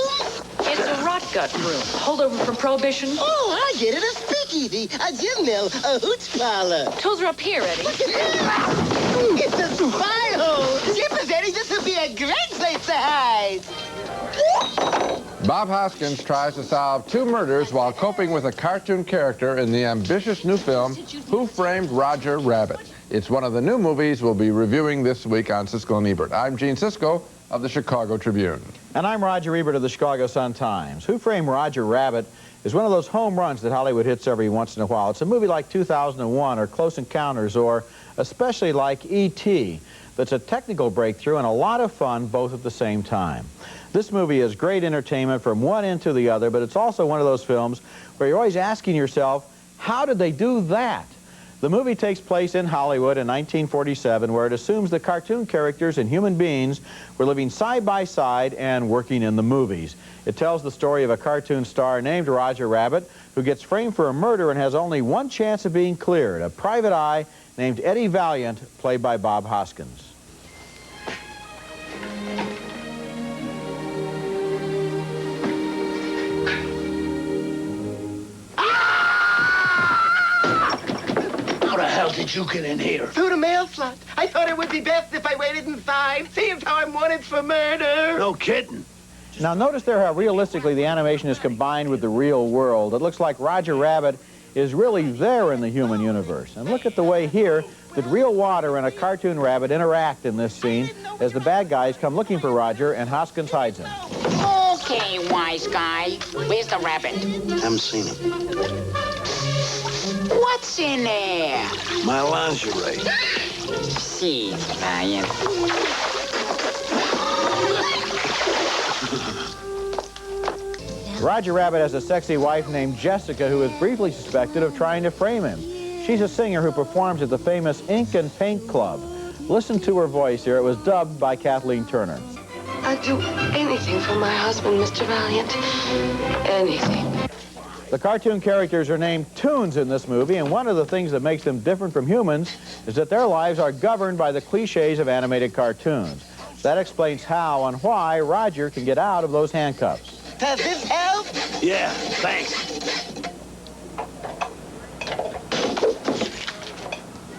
It's a rot gut room. Holdover from Prohibition. Oh, I get it. A speakeasy, a gin mill, a hooch parlor. Tools are up here, Eddie. Look at this. It's a spy hole. Jeepers, Eddie, this would be a great place to hide. Bob Hoskins tries to solve 2 murders while coping with a cartoon character in the ambitious new film, Who Framed Roger Rabbit? It's one of the new movies we'll be reviewing this week on Siskel and Ebert. I'm Gene Siskel of the Chicago Tribune. And I'm Roger Ebert of the Chicago Sun-Times. Who Framed Roger Rabbit is one of those home runs that Hollywood hits every once in a while. It's a movie like 2001 or Close Encounters or especially like E.T. that's a technical breakthrough and a lot of fun both at the same time. This movie is great entertainment from one end to the other, but it's also one of those films where you're always asking yourself, how did they do that? The movie takes place in Hollywood in 1947, where it assumes the cartoon characters and human beings were living side by side and working in the movies. It tells the story of a cartoon star named Roger Rabbit who gets framed for a murder and has only one chance of being cleared, a private eye named Eddie Valiant, played by Bob Hoskins. How the hell did you get in here? Through the mail slot. I thought it would be best if I waited inside. Seems how I'm wanted for murder. No kidding. Now notice there how realistically the animation is combined with the real world. It looks like Roger Rabbit is really there in the human universe. And look at the way here that real water and a cartoon rabbit interact in this scene as the bad guys come looking for Roger and Hoskins hides him. Okay, wise guy. Where's the rabbit? Haven't seen him. What's in there? My lingerie. See, Valiant. Roger Rabbit has a sexy wife named Jessica who is briefly suspected of trying to frame him. She's a singer who performs at the famous Ink and Paint Club. Listen to her voice here. It was dubbed by Kathleen Turner. I'd do anything for my husband, Mr. Valiant. Anything. The cartoon characters are named Toons in this movie, and one of the things that makes them different from humans is that their lives are governed by the cliches of animated cartoons. That explains how and why Roger can get out of those handcuffs. Does this help? Yeah, thanks.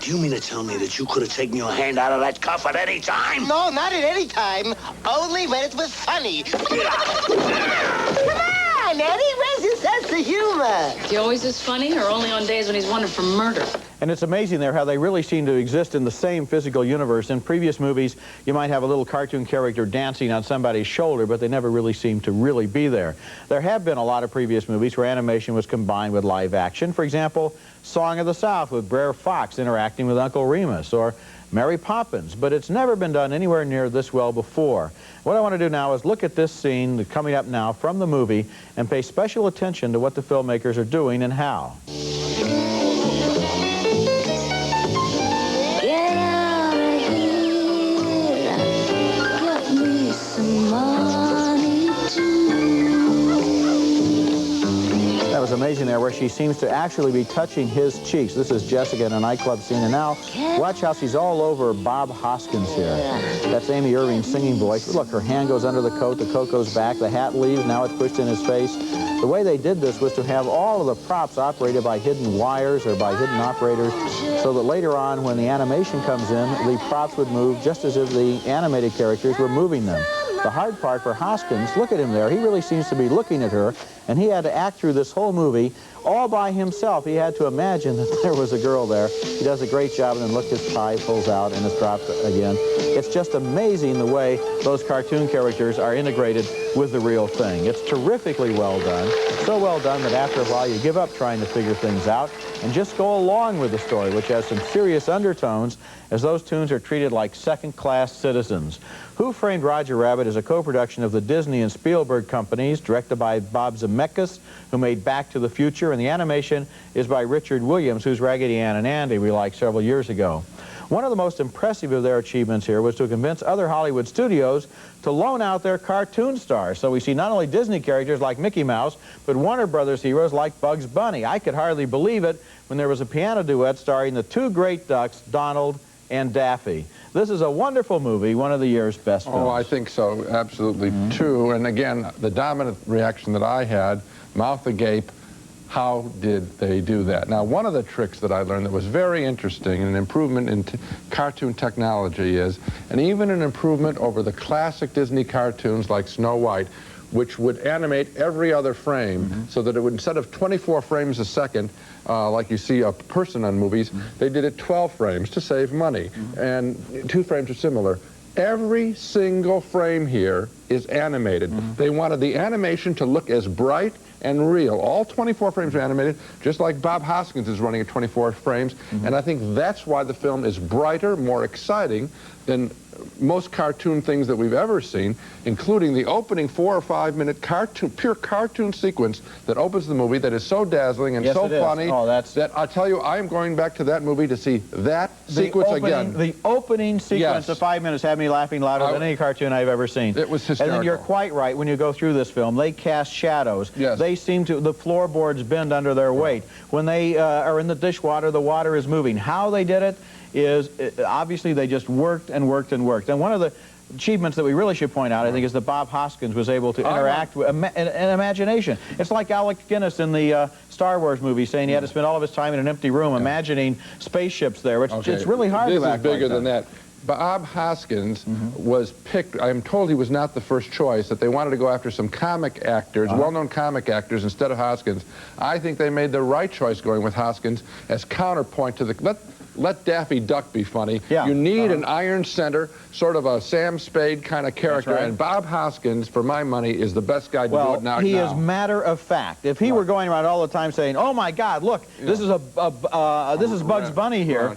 Do you mean to tell me that you could have taken your hand out of that cuff at any time? No, not at any time. Only when it was funny. Come on, Eddie. Where's your sense of humor? He always is funny, or only on days when he's wanted for murder? And it's amazing there how they really seem to exist in the same physical universe. In previous movies, you might have a little cartoon character dancing on somebody's shoulder, but they never really seem to really be there. There have been a lot of previous movies where animation was combined with live action. For example, Song of the South with Brer Fox interacting with Uncle Remus, or Mary Poppins, but it's never been done anywhere near this well before. What I want to do now is look at this scene coming up now from the movie and pay special attention to what the filmmakers are doing and how. Get out of here. Get me some money too. That was amazing there where she seems to actually be touching his cheeks. This is Jessica in a nightclub scene, and now watch how she's all over Bob Hoskins here. That's Amy Irving's singing voice. Look, her hand goes under the coat goes back, the hat leaves, now it's pushed in his face. The way they did this was to have all of the props operated by hidden wires or by hidden operators, so that later on when the animation comes in, the props would move just as if the animated characters were moving them. The hard part for Hoskins, look at him there, he really seems to be looking at her, and he had to act through this whole movie all by himself. He had to imagine that there was a girl there. He does a great job, and then look, his tie pulls out and it's dropped again. It's just amazing the way those cartoon characters are integrated with the real thing. It's terrifically well done, so well done that after a while you give up trying to figure things out and just go along with the story, which has some serious undertones, as those tunes are treated like second-class citizens. Who Framed Roger Rabbit is a co-production of the Disney and Spielberg companies, directed by Bob Zemeckis, who made Back to the Future, and the animation is by Richard Williams, whose Raggedy Ann and Andy we liked several years ago. One of the most impressive of their achievements here was to convince other Hollywood studios to loan out their cartoon stars. So we see not only Disney characters like Mickey Mouse, but Warner Brothers heroes like Bugs Bunny. I could hardly believe it when there was a piano duet starring the two great ducks, Donald and Daffy. This is a wonderful movie, one of the year's best films. Oh, I think so, absolutely true. And again, the dominant reaction that I had, mouth agape, how did they do that? Now, one of the tricks that I learned that was very interesting, and an improvement in cartoon technology is, and even an improvement over the classic Disney cartoons like Snow White, which would animate every other frame, so that it would, instead of 24 frames a second, like you see a person on movies, they did it 12 frames to save money, and 2 frames are similar. Every single frame here is animated. They wanted the animation to look as bright and real. All 24 frames are animated, just like Bob Hoskins is running at 24 frames, and I think that's why the film is brighter, more exciting than most cartoon things that we've ever seen, including the opening 4 or 5 minute pure cartoon sequence that opens the movie that is so dazzling and so funny that I tell you, I am going back to that movie to see that sequence again. The opening sequence of 5 minutes had me laughing louder than any cartoon I've ever seen. It was hysterical. And then you're quite right, when you go through this film, they cast shadows. Yes. They seem to, the floorboards bend under their weight. When they are in the dishwater, the water is moving. How they did it is, obviously they just worked and worked and worked. And one of the achievements that we really should point out, I think, is that Bob Hoskins was able to interact with an imagination. It's like Alec Guinness in the Star Wars movie saying he had to spend all of his time in an empty room imagining spaceships there. It's really hard to act This is bigger like than that. Bob Hoskins was picked, I'm told he was not the first choice, that they wanted to go after some comic actors, well-known comic actors, instead of Hoskins. I think they made the right choice going with Hoskins as counterpoint to the... Let Daffy Duck be funny. Yeah. You need an iron center, sort of a Sam Spade kind of character, and Bob Hoskins, for my money, is the best guy to do it now. He is matter of fact. If he were going around all the time saying, "Oh my God, look, this is this is Bugs Bunny here,"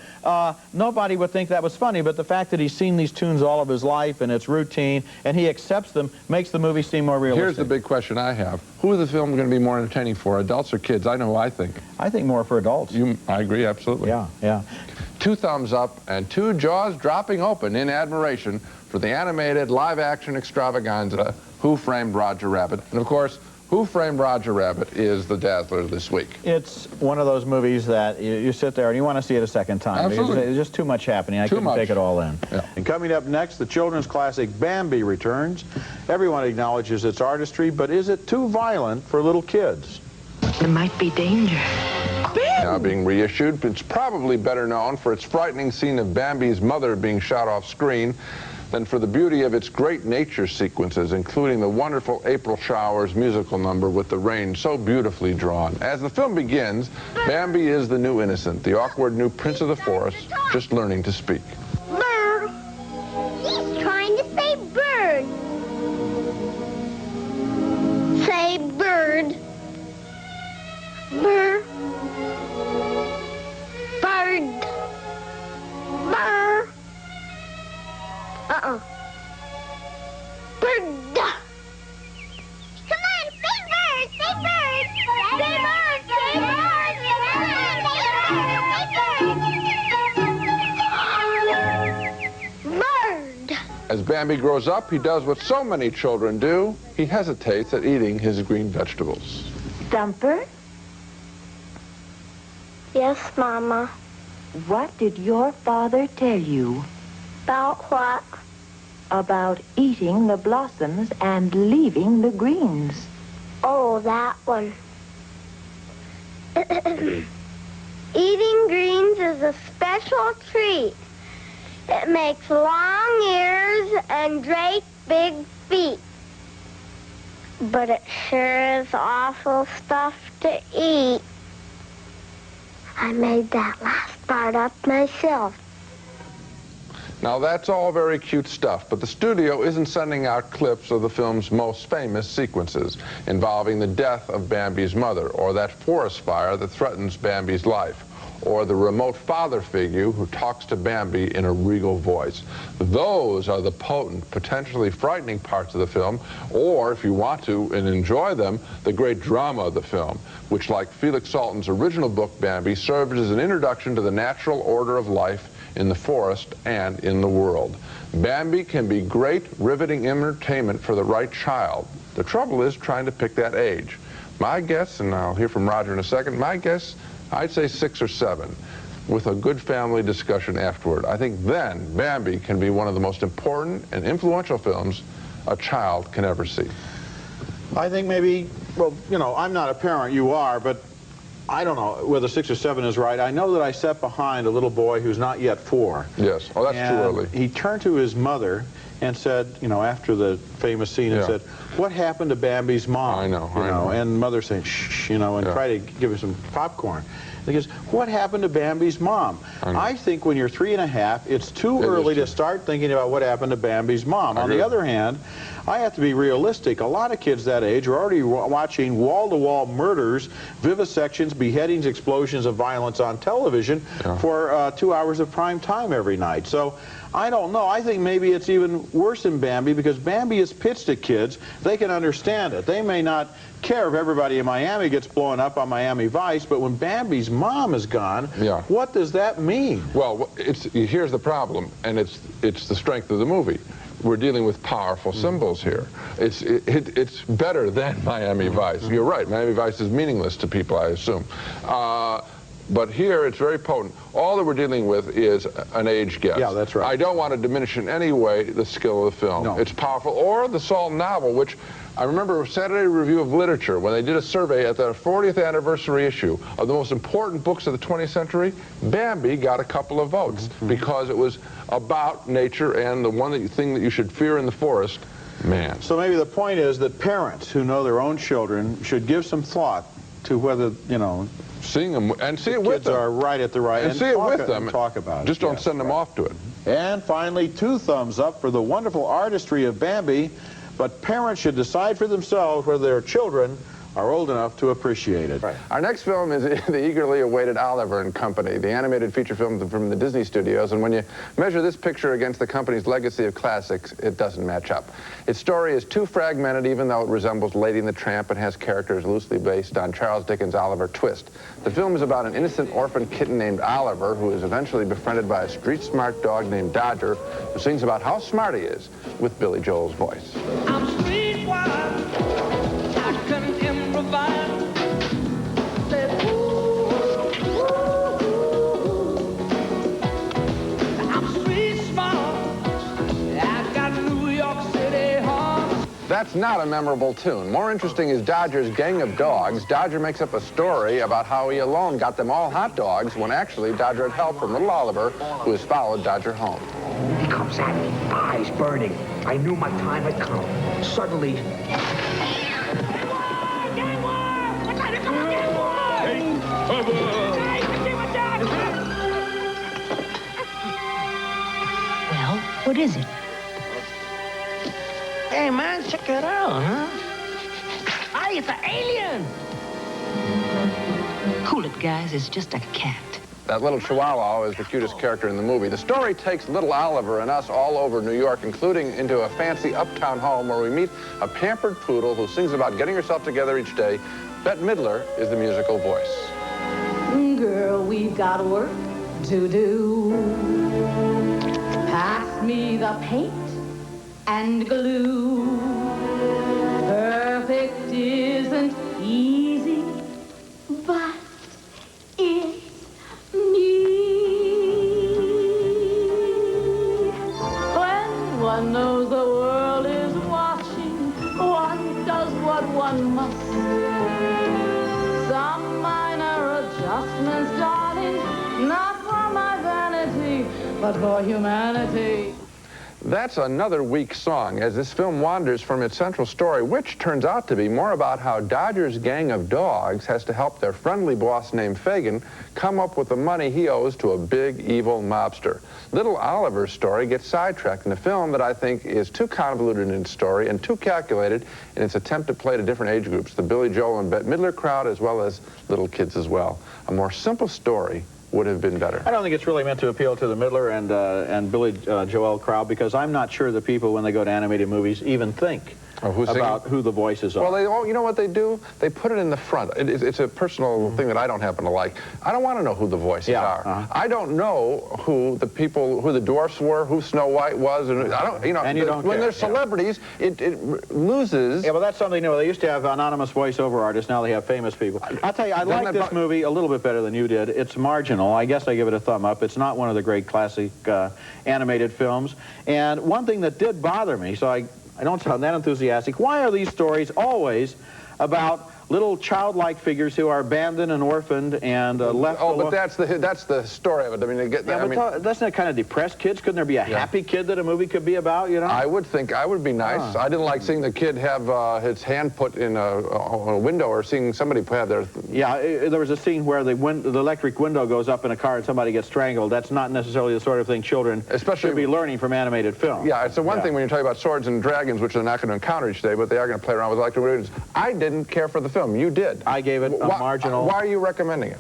nobody would think that was funny. But the fact that he's seen these tunes all of his life and it's routine, and he accepts them, makes the movie seem more realistic. Here's the big question I have: who is the film going to be more entertaining for, adults or kids? I know who I think. I think more for adults. I agree, absolutely. Yeah, yeah. 2 thumbs up and 2 jaws dropping open in admiration for the animated live-action extravaganza, Who Framed Roger Rabbit? And of course, Who Framed Roger Rabbit is the dazzler this week. It's one of those movies that you sit there and you want to see it a second time. Absolutely. There's just too much happening. I couldn't take it all in. Yeah. And coming up next, the children's classic Bambi returns. Everyone acknowledges its artistry, but is it too violent for little kids? There might be danger. Now being reissued, it's probably better known for its frightening scene of Bambi's mother being shot off screen than for the beauty of its great nature sequences, including the wonderful April Showers musical number with the rain so beautifully drawn. As the film begins, Bambi is the new innocent, the awkward new prince of the forest, just learning to speak. Bird. He's trying to say bird. Say bird. Bird. Bird. Bird. Bird. Come on, say bird, say bird. Say bird, say bird. Say bird, bird. As Bambi grows up, he does what so many children do. He hesitates at eating his green vegetables. Thumper? Yes, Mama. What did your father tell you? About what? About eating the blossoms and leaving the greens. Oh, that one. Eating greens is a special treat. It makes long ears and great big feet. But it sure is awful stuff to eat. I made that last part up myself. Now that's all very cute stuff, but the studio isn't sending out clips of the film's most famous sequences involving the death of Bambi's mother, or that forest fire that threatens Bambi's life, or the remote father figure who talks to Bambi in a regal voice. Those are the potent, potentially frightening parts of the film, or if you want to and enjoy them, the great drama of the film, which, like Felix Salten's original book, Bambi, served as an introduction to the natural order of life in the forest and in the world. Bambi can be great, riveting entertainment for the right child. The trouble is trying to pick that age. My guess, and I'll hear from Roger in a second, my guess, I'd say 6 or 7, with a good family discussion afterward. I think then Bambi can be one of the most important and influential films a child can ever see. I think maybe, well, you know, I'm not a parent, you are, but I don't know whether 6 or 7 is right. I know that I sat behind a little boy who's not yet 4. Yes. Oh, that's too early. He turned to his mother and said, you know, after the famous scene, and said, "What happened to Bambi's mom?" I know. And mother saying, "Shh," you know, and try to give him some popcorn. And he goes, "What happened to Bambi's mom?" I think when you're 3 and a half, it's too early to start thinking about what happened to Bambi's mom. On the other hand, I have to be realistic. A lot of kids that age are already watching wall-to-wall murders, vivisections, beheadings, explosions of violence on television for 2 hours of prime time every night. So I don't know. I think maybe it's even worse in Bambi because Bambi is pitched at kids. They can understand it. They may not care if everybody in Miami gets blown up on Miami Vice, but when Bambi's mom is gone, what does that mean? Well, here's the problem, and it's the strength of the movie. We're dealing with powerful symbols here. It's better than Miami Vice. You're right. Miami Vice is meaningless to people, I assume. But here, it's very potent. All that we're dealing with is an age guess. Yeah, that's right. I don't want to diminish in any way the skill of the film. No. It's powerful. Or the Salten novel, which I remember Saturday Review of Literature, when they did a survey at their 40th anniversary issue of the most important books of the 20th century, Bambi got a couple of votes because it was about nature and the thing that you should fear in the forest, man. So maybe the point is that parents who know their own children should give some thought to whether, you know, seeing them and see it with them. Kids are right at the right and see it with them. And talk about it. Just don't send them off to it. And finally, 2 thumbs up for the wonderful artistry of Bambi, but parents should decide for themselves whether their children are old enough to appreciate it. Right. Our next film is the eagerly awaited Oliver and Company, the animated feature film from the Disney Studios, and when you measure this picture against the company's legacy of classics, it doesn't match up. Its story is too fragmented, even though it resembles Lady and the Tramp and has characters loosely based on Charles Dickens' Oliver Twist. The film is about an innocent orphan kitten named Oliver who is eventually befriended by a street-smart dog named Dodger who sings about how smart he is with Billy Joel's voice. I'm streetwise, I couldn't it's not a memorable tune. More interesting is Dodger's Gang of Dogs. Dodger makes up a story about how he alone got them all hot dogs when actually Dodger had help from little Oliver, who has followed Dodger home. He comes at me, eyes burning. I knew my time had come. Suddenly... Well, what is it? Hey, man, check it out, huh? Hey, it's an alien! Cool it, guys. It's just a cat. That little Chihuahua is the cutest character in the movie. The story takes little Oliver and us all over New York, including into a fancy uptown home where we meet a pampered poodle who sings about getting herself together each day. Bette Midler is the musical voice. Girl, we've got work to do. Pass me the paint and glue. Perfect isn't easy, but it's me. When one knows the world is watching, one does what one must. Some minor adjustments, darling, not for my vanity, but for humanity. That's another weak song, as this film wanders from its central story, which turns out to be more about how Dodger's gang of dogs has to help their friendly boss named Fagin come up with the money he owes to a big, evil mobster. Little Oliver's story gets sidetracked in a film that I think is too convoluted in its story and too calculated in its attempt to play to different age groups, the Billy Joel and Bette Midler crowd, as well as little kids as well. A more simple story would have been better. I don't think it's really meant to appeal to the Midler and Billy Joel crowd, because I'm not sure the people, when they go to animated movies, even think about who the voices are. Well, you know what they do? They put it in the front. It's a personal thing that I don't happen to like. I don't want to know who the voices are. I don't know who the people, who the dwarfs were, who Snow White was, and I don't, you know, and you don't when care. they're celebrities, it loses. Yeah, well, that's something new. They used to have anonymous voiceover artists. Now they have famous people. I'll tell you, I like this movie a little bit better than you did. It's marginal. I guess I give it a thumb up. It's not one of the great classic animated films. And one thing that did bother me, so I don't sound that enthusiastic, why are these stories always about little childlike figures who are abandoned and orphaned and left alone? But that's the story of it. I mean, doesn't that kind of depress kids? Couldn't there be a happy kid that a movie could be about, you know? I would think, I would be nice. I didn't like seeing the kid have his hand put in a window, or seeing somebody have their... Yeah, there was a scene where the electric window goes up in a car and somebody gets strangled. That's not necessarily the sort of thing children should be learning from animated film. Yeah, it's the one thing when you're talking about swords and dragons, which they're not going to encounter each day, but they are going to play around with electric windows. I didn't care for the film. You did. I gave it a marginal... Why are you recommending it?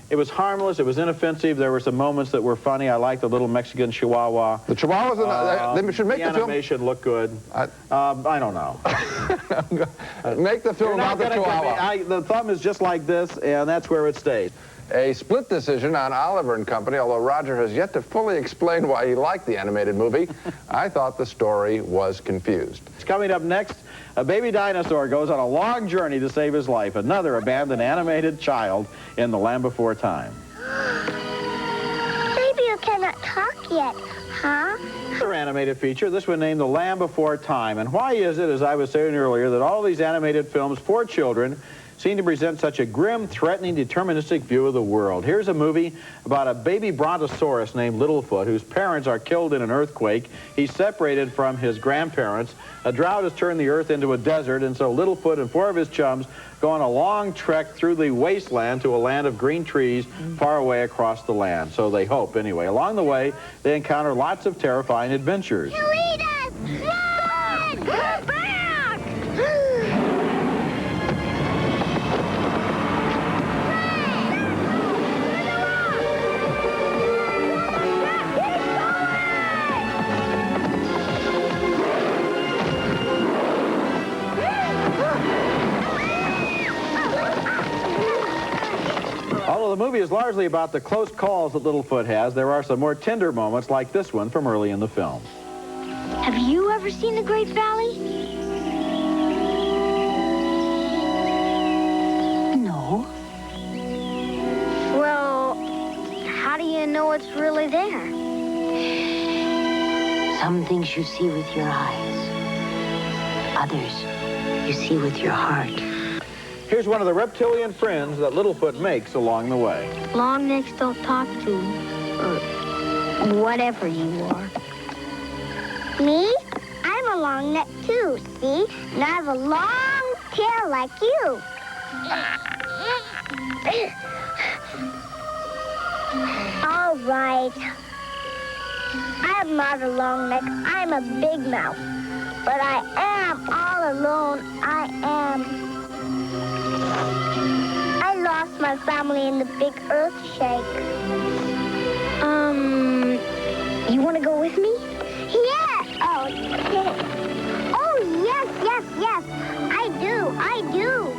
It was harmless. It was inoffensive. There were some moments that were funny. I liked the little Mexican Chihuahua. The Chihuahuas, they should make the film... The animation looked good. I don't know. Make the film about the Chihuahua. The thumb is just like this, and that's where it stays. A split decision on Oliver and Company, although Roger has yet to fully explain why he liked the animated movie. I thought the story was confused. Coming up next, a baby dinosaur goes on a long journey to save his life. Another abandoned animated child in The Land Before Time. Maybe you cannot talk yet, huh? Another animated feature, this one named The Land Before Time. And why is it, as I was saying earlier, that all these animated films for children seem to present such a grim, threatening, deterministic view of the world? Here's a movie about a baby brontosaurus named Littlefoot, whose parents are killed in an earthquake. He's separated from his grandparents. A drought has turned the earth into a desert, and so Littlefoot and 4 of his chums go on a long trek through the wasteland to a land of green trees far away across the land. So they hope, anyway. Along the way, they encounter lots of terrifying adventures. He'll eat us! Run! Back! Although the movie is largely about the close calls that Littlefoot has, there are some more tender moments like this one from early in the film. Have you ever seen the Great Valley? No. Well, how do you know it's really there? Some things you see with your eyes, others. You see with your heart. Here's one of the reptilian friends that Littlefoot makes along the way. Long necks don't talk to, or whatever you are. Me? I'm a long neck too, see? And I have a long tail like you. All right. I'm not a long neck. I'm a big mouth. But I am all alone. I lost my family in the big earth shake. You want to go with me? Yes. Oh, yes. I do.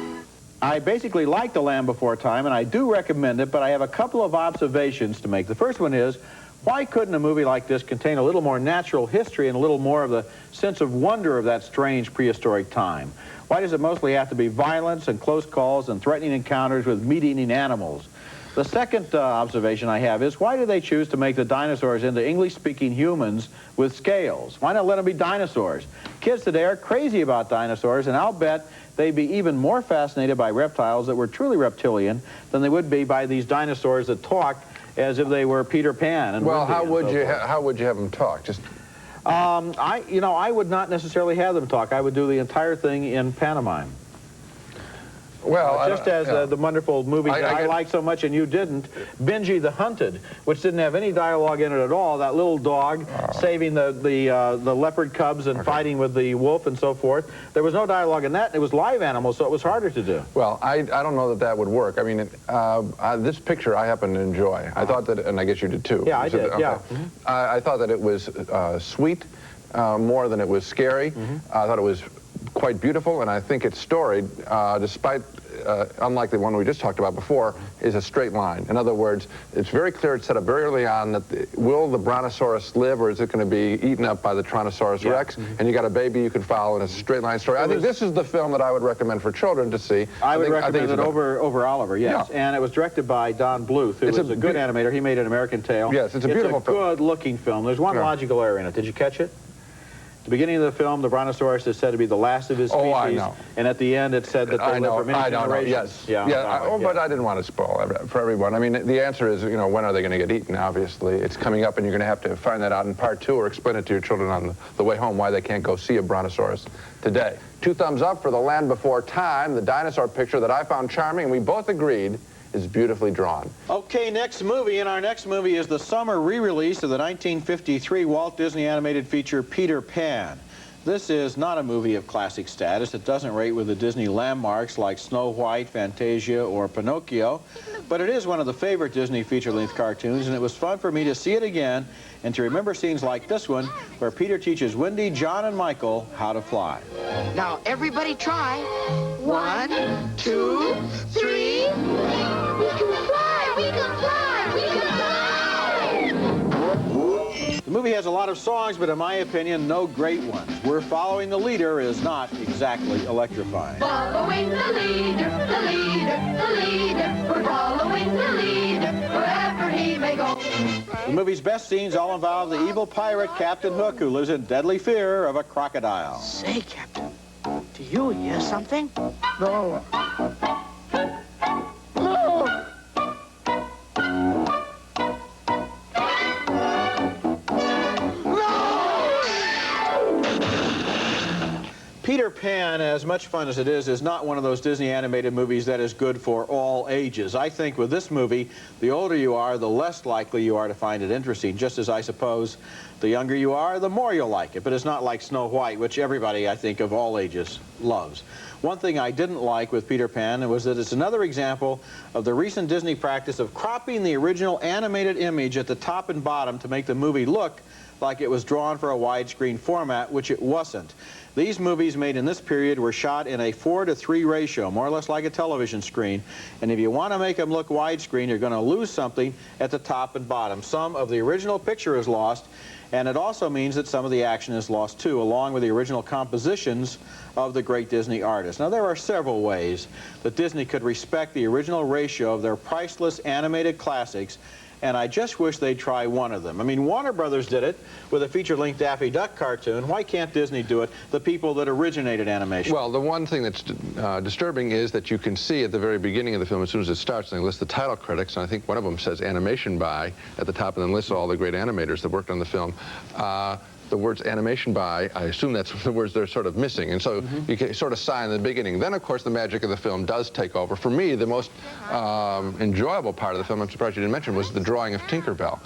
I basically like The Land Before Time, and I do recommend it, but I have a couple of observations to make. The first one is, why couldn't a movie like this contain a little more natural history and a little more of the sense of wonder of that strange prehistoric time? Why does it mostly have to be violence and close calls and threatening encounters with meat-eating animals? The second observation I have is, why do they choose to make the dinosaurs into English-speaking humans with scales? Why not let them be dinosaurs? Kids today are crazy about dinosaurs, and I'll bet they'd be even more fascinated by reptiles that were truly reptilian than they would be by these dinosaurs that talked as if they were Peter Pan. And well, how would you have them talk? Just I would not necessarily have them talk. I would do the entire thing in pantomime. Well, just as the wonderful movie that I like so much and you didn't, Benji the Hunted, which didn't have any dialogue in it at all. That little dog saving the leopard cubs and fighting with the wolf and so forth. There was no dialogue in that. It was live animals, so it was harder to do. Well, I don't know that would work. I mean, this picture I happen to enjoy. I thought that, and I guess you did too. Yeah, I did. Okay. Yeah. I thought that it was sweet more than it was scary. I thought it was quite beautiful, and I think its story, despite unlike the one we just talked about before, is a straight line. In other words, it's very clear, it's set up very early on that will the Brontosaurus live, or is it going to be eaten up by the Tyrannosaurus Rex? And you got a baby you can follow, and it's a straight line story. I think this is the film that I would recommend for children to see. I would recommend it over Oliver, yes. Yeah. And it was directed by Don Bluth, who was a good animator. He made An American Tail. Yes, it's a beautiful film. It's a good-looking film. There's one logical error in it. Did you catch it? At the beginning of the film, the Brontosaurus is said to be the last of his species. Oh, I know. And at the end, it said that they lived for many generations. Yes. Yeah. But I didn't want to spoil for everyone. I mean, the answer is, when are they going to get eaten? Obviously, it's coming up, and you're going to have to find that out in part 2 or explain it to your children on the way home why they can't go see a Brontosaurus today. 2 thumbs up for The Land Before Time, the dinosaur picture that I found charming, and we both agreed is beautifully drawn. Okay, next movie. And our next movie is the summer re-release of the 1953 Walt Disney animated feature Peter Pan. This is not a movie of classic status. It doesn't rate with the Disney landmarks like Snow White, Fantasia, or Pinocchio, but it is one of the favorite Disney feature-length cartoons, and it was fun for me to see it again and to remember scenes like this one where Peter teaches Wendy, John, and Michael how to fly. Now, everybody try. 1, 2, 3. We can fly! We can fly! We can fly! The movie has a lot of songs, but in my opinion, no great ones. We're Following the Leader is not exactly electrifying. Following the leader, the leader, the leader. We're following the leader wherever he may go. The movie's best scenes all involve the evil pirate Captain Hook, who lives in deadly fear of a crocodile. Say, Captain, do you hear something? No. Peter Pan, as much fun as it is not one of those Disney animated movies that is good for all ages. I think with this movie, the older you are, the less likely you are to find it interesting, just as I suppose the younger you are, the more you'll like it. But it's not like Snow White, which everybody, I think, of all ages loves. One thing I didn't like with Peter Pan was that it's another example of the recent Disney practice of cropping the original animated image at the top and bottom to make the movie look like it was drawn for a widescreen format, which it wasn't. These movies made in this period were shot in a 4:3 ratio, more or less like a television screen. And if you want to make them look widescreen, you're going to lose something at the top and bottom. Some of the original picture is lost, and it also means that some of the action is lost too, along with the original compositions of the great Disney artists. Now, there are several ways that Disney could respect the original ratio of their priceless animated classics and I just wish they'd try one of them. I mean, Warner Brothers did it with a feature-length Daffy Duck cartoon. Why can't Disney do it, the people that originated animation? Well, the one thing that's disturbing is that you can see at the very beginning of the film, as soon as it starts, they list the title critics, and I think one of them says animation by at the top, and then lists all the great animators that worked on the film. The words animation by, I assume that's the words they're sort of missing. And so you can sort of sigh in the beginning. Then, of course, the magic of the film does take over. For me, the most enjoyable part of the film, I'm surprised you didn't mention, was the drawing of Tinkerbell.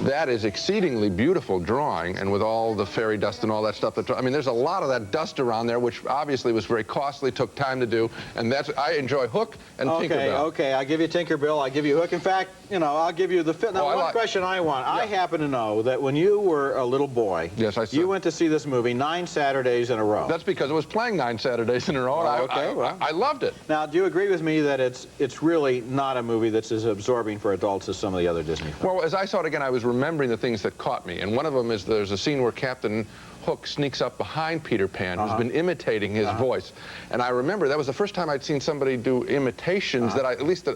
That is exceedingly beautiful drawing, and with all the fairy dust and all that stuff. I mean, there's a lot of that dust around there, which obviously was very costly, took time to do, and that's, I enjoy Hook and Tinkerbell. Okay, I'll give you Tinkerbell, I'll give you Hook. In fact, you know, I'll give you the fit. Now, one question I want. Yeah. I happen to know that when you were a little boy, yes, I saw. You went to see this movie 9 Saturdays in a row. That's because it was playing 9 Saturdays in a row, and I loved it. Now, do you agree with me that it's really not a movie that's as absorbing for adults as some of the other Disney films? Well, as I saw it again, I was remembering the things that caught me, and one of them is there's a scene where Captain Hook sneaks up behind Peter Pan, who's been imitating his voice. And I remember that was the first time I'd seen somebody do imitations that at least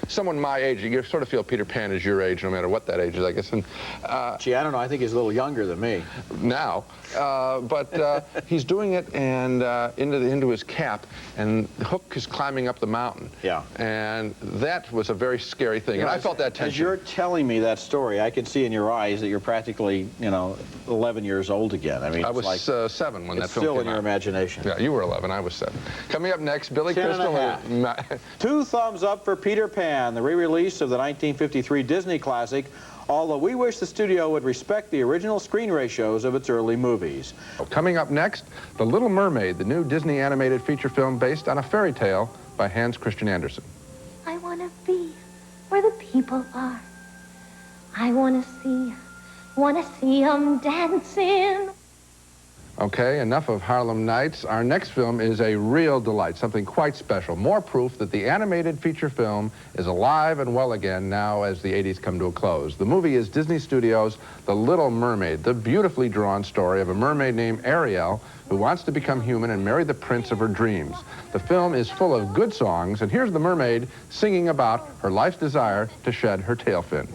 someone my age, you sort of feel Peter Pan is your age, no matter what that age is, I guess. And, gee, I don't know, I think he's a little younger than me. Now. But he's doing it and into his cap, and Hook is climbing up the mountain. Yeah. And that was a very scary thing, and I felt that tension. As you're telling me that story, I can see in your eyes that you're practically, you know, 11 years old again. I mean, I was like 7 when that film came out. Still in your imagination. Yeah, you were 11, I was 7. Coming up next, Billy 10 Crystal. and a half. 2 thumbs up for Peter Pan, the re-release of the 1953 Disney classic, although we wish the studio would respect the original screen ratios of its early movies. Coming up next, The Little Mermaid, the new Disney animated feature film based on a fairy tale by Hans Christian Andersen. I want to be where the people are. I want to see them dancing. Okay, enough of Harlem Nights. Our next film is a real delight, something quite special. More proof that the animated feature film is alive and well again now as the 80s come to a close. The movie is Disney Studios' The Little Mermaid, the beautifully drawn story of a mermaid named Ariel who wants to become human and marry the prince of her dreams. The film is full of good songs, and here's the mermaid singing about her life's desire to shed her tail fin.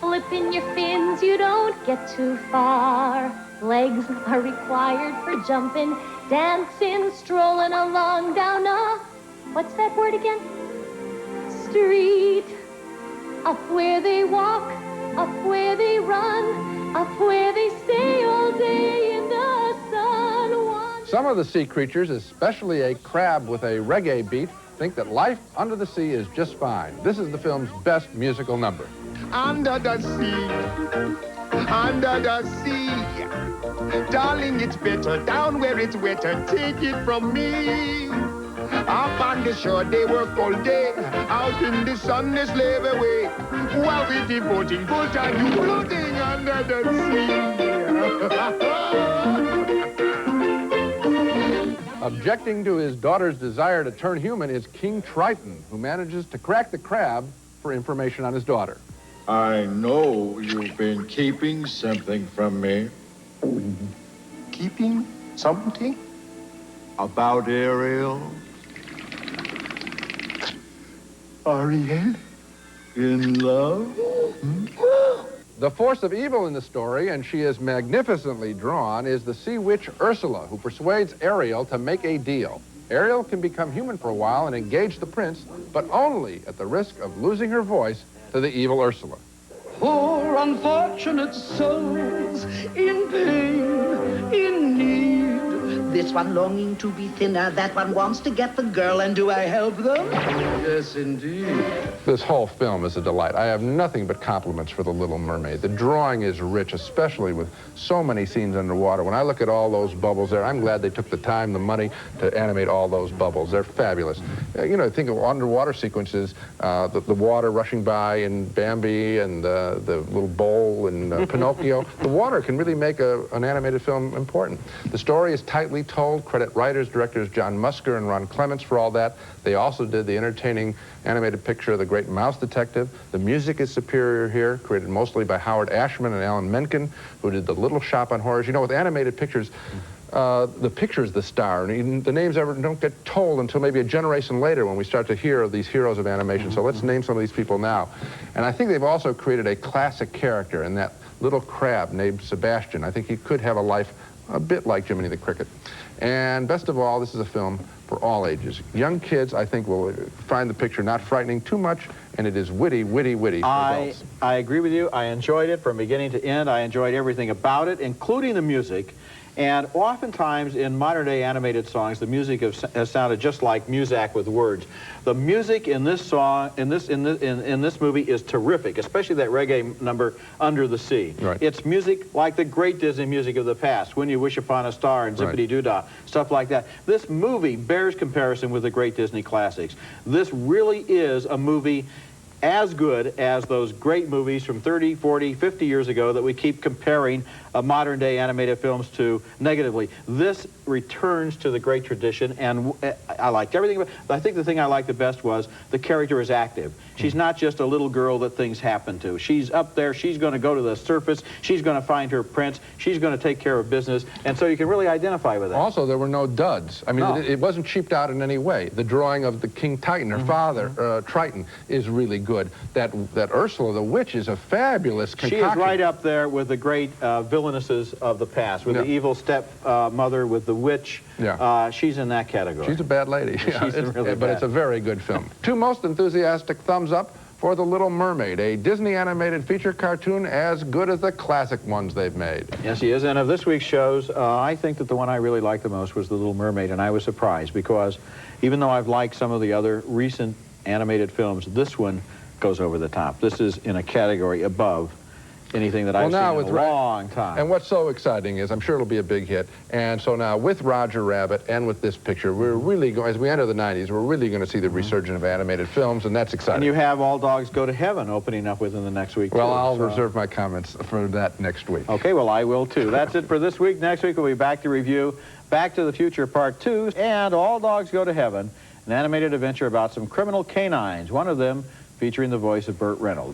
Flipping your fins, you don't get too far. Legs are required for jumping, dancing, strolling along down a, what's that word again? Street. Up where they walk, up where they run, up where they stay all day in the sun. Some of the sea creatures, especially a crab with a reggae beat, think that life under the sea is just fine. This is the film's best musical number. Under the sea, darling, it's better down where it's wetter. Take it from me. Up on the shore, they work all day. Out in the sun, they slave away. While we're devoting full time to floating under the sea. Objecting to his daughter's desire to turn human is King Triton, who manages to crack the crab for information on his daughter. I know you've been keeping something from me. Keeping something? About Ariel? Ariel? In love? The force of evil in the story, and she is magnificently drawn, is the sea witch Ursula, who persuades Ariel to make a deal. Ariel can become human for a while and engage the prince, but only at the risk of losing her voice to the evil Ursula. Poor unfortunate souls in pain, in need. This one longing to be thinner, that one wants to get the girl, and do I help them? Yes, indeed. This whole film is a delight. I have nothing but compliments for The Little Mermaid. The drawing is rich, especially with so many scenes underwater. When I look at all those bubbles there, I'm glad they took the time, the money to animate all those bubbles. They're fabulous. You know, think of underwater sequences, the water rushing by in Bambi and the little bowl in Pinocchio. The water can really make an animated film important. The story is tightly told. Credit writers, directors John Musker and Ron Clements for all that. They also did the entertaining animated picture of The Great Mouse Detective. The music is superior here, created mostly by Howard Ashman and Alan Menken, who did The Little Shop on Horrors. You know, with animated pictures, the picture's the star, and even the names don't get told until maybe a generation later when we start to hear of these heroes of animation. So let's name some of these people now. And I think they've also created a classic character in that little crab named Sebastian. I think he could have a life a bit like Jiminy the Cricket. And best of all, this is a film for all ages. Young kids, I think, will find the picture not frightening too much, and it is witty, witty, witty for adults. I agree with you. I enjoyed it from beginning to end. I enjoyed everything about it, including the music. And oftentimes in modern-day animated songs, the music has sounded just like Muzak with words. The music in this song, in this movie, is terrific, especially that reggae number, Under the Sea. Right. It's music like the great Disney music of the past, When You Wish Upon a Star and Zippity-Doo-Dah, stuff like that. This movie bears comparison with the great Disney classics. This really is a movie as good as those great movies from 30, 40, 50 years ago that we keep comparing modern-day animated films to negatively. This returns to the great tradition, and I liked everything about it. I think the thing I liked the best was the character is active. She's not just a little girl that things happen to. She's up there. She's going to go to the surface. She's going to find her prince. She's going to take care of business, and so you can really identify with that. Also, there were no duds. I mean, it wasn't cheaped out in any way. The drawing of the King Titan, her father, Triton, is really good. That Ursula the Witch is a fabulous concoction. She is right up there with the great villainesses of the past, with the evil stepmother, with the witch. Yeah. She's in that category. She's a bad lady. She's really bad. But it's a very good film. Two most enthusiastic thumbs up for The Little Mermaid, a Disney animated feature cartoon as good as the classic ones they've made. Yes, he is. And of this week's shows, I think that the one I really liked the most was The Little Mermaid, and I was surprised because even though I've liked some of the other recent animated films, this one goes over the top. This is in a category above anything that I've seen in a long time. And what's so exciting is, I'm sure it'll be a big hit, and so now with Roger Rabbit and with this picture, we're really going, as we enter the 90s, we're really going to see the resurgence of animated films, and that's exciting. And you have All Dogs Go to Heaven opening up within the next week, Well, too, I'll reserve my comments for that next week. Okay, well, I will, too. That's it for this week. Next week, we'll be back to review Back to the Future Part 2 and All Dogs Go to Heaven, an animated adventure about some criminal canines, one of them featuring the voice of Burt Reynolds.